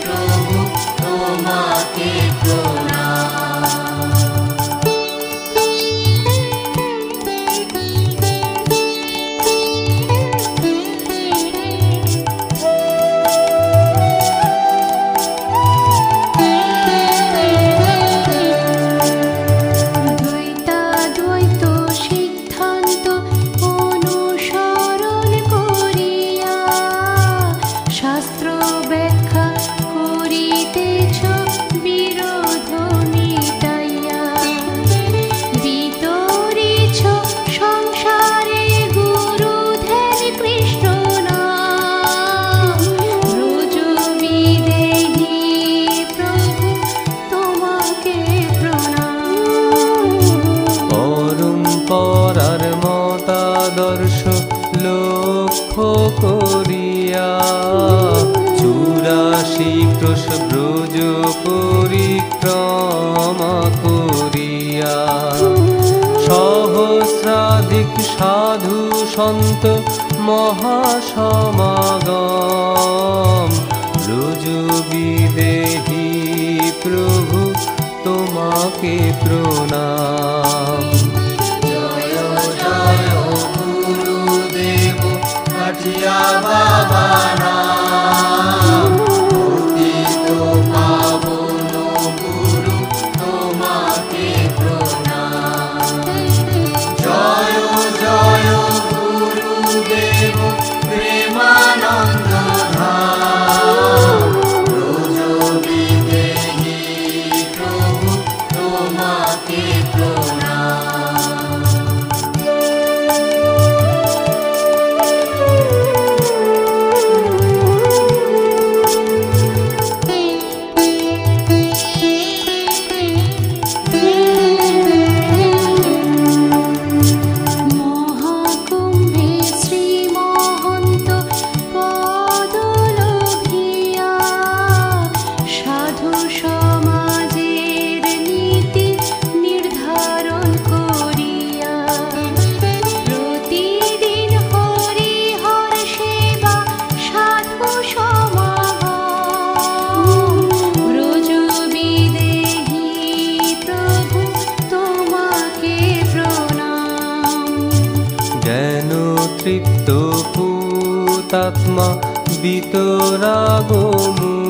প্রভু তোমাকে প্রণাম। দ্বৈতাদ্বৈত সিদ্ধান্ত অনুসরণ করিয়া শাস্ত্র ব্যাখ্যা করিতেছ বিরোধ মিটাইয়া। বিতরিছ সংসারে গুরু ধ্যান কৃষ্ণ নাম। ব্রজ বিদেহী প্রভু তোমাকে প্রণাম। পরম্পরার মতাদর্শ লক্ষ্য করিয়া 84 ক্রোশ ব্রজ পরিক্রমা করিয়া সহস্রাধিক সাধু সন্ত মহাসমাগম। ব্রজ বিদেহী প্রভু তোমাকে প্রণাম। জয় জয় গুরুদেব কাঠিয়া বাবা নাম। পতিত পাবন গুরু তোমাকে প্রণাম। জয় জয় গুরুদেব প্রেমানন্দ ধাম। ব্রজ বিদেহী প্রভু তোমাকে প্রণাম। মহাকুম্ভে শ্রী মহন্ত পদলোভিয়া সাধু সমাজের নীতি নির্ধারণ তৃপ্ত ভূতাত্মা বিতরাগমু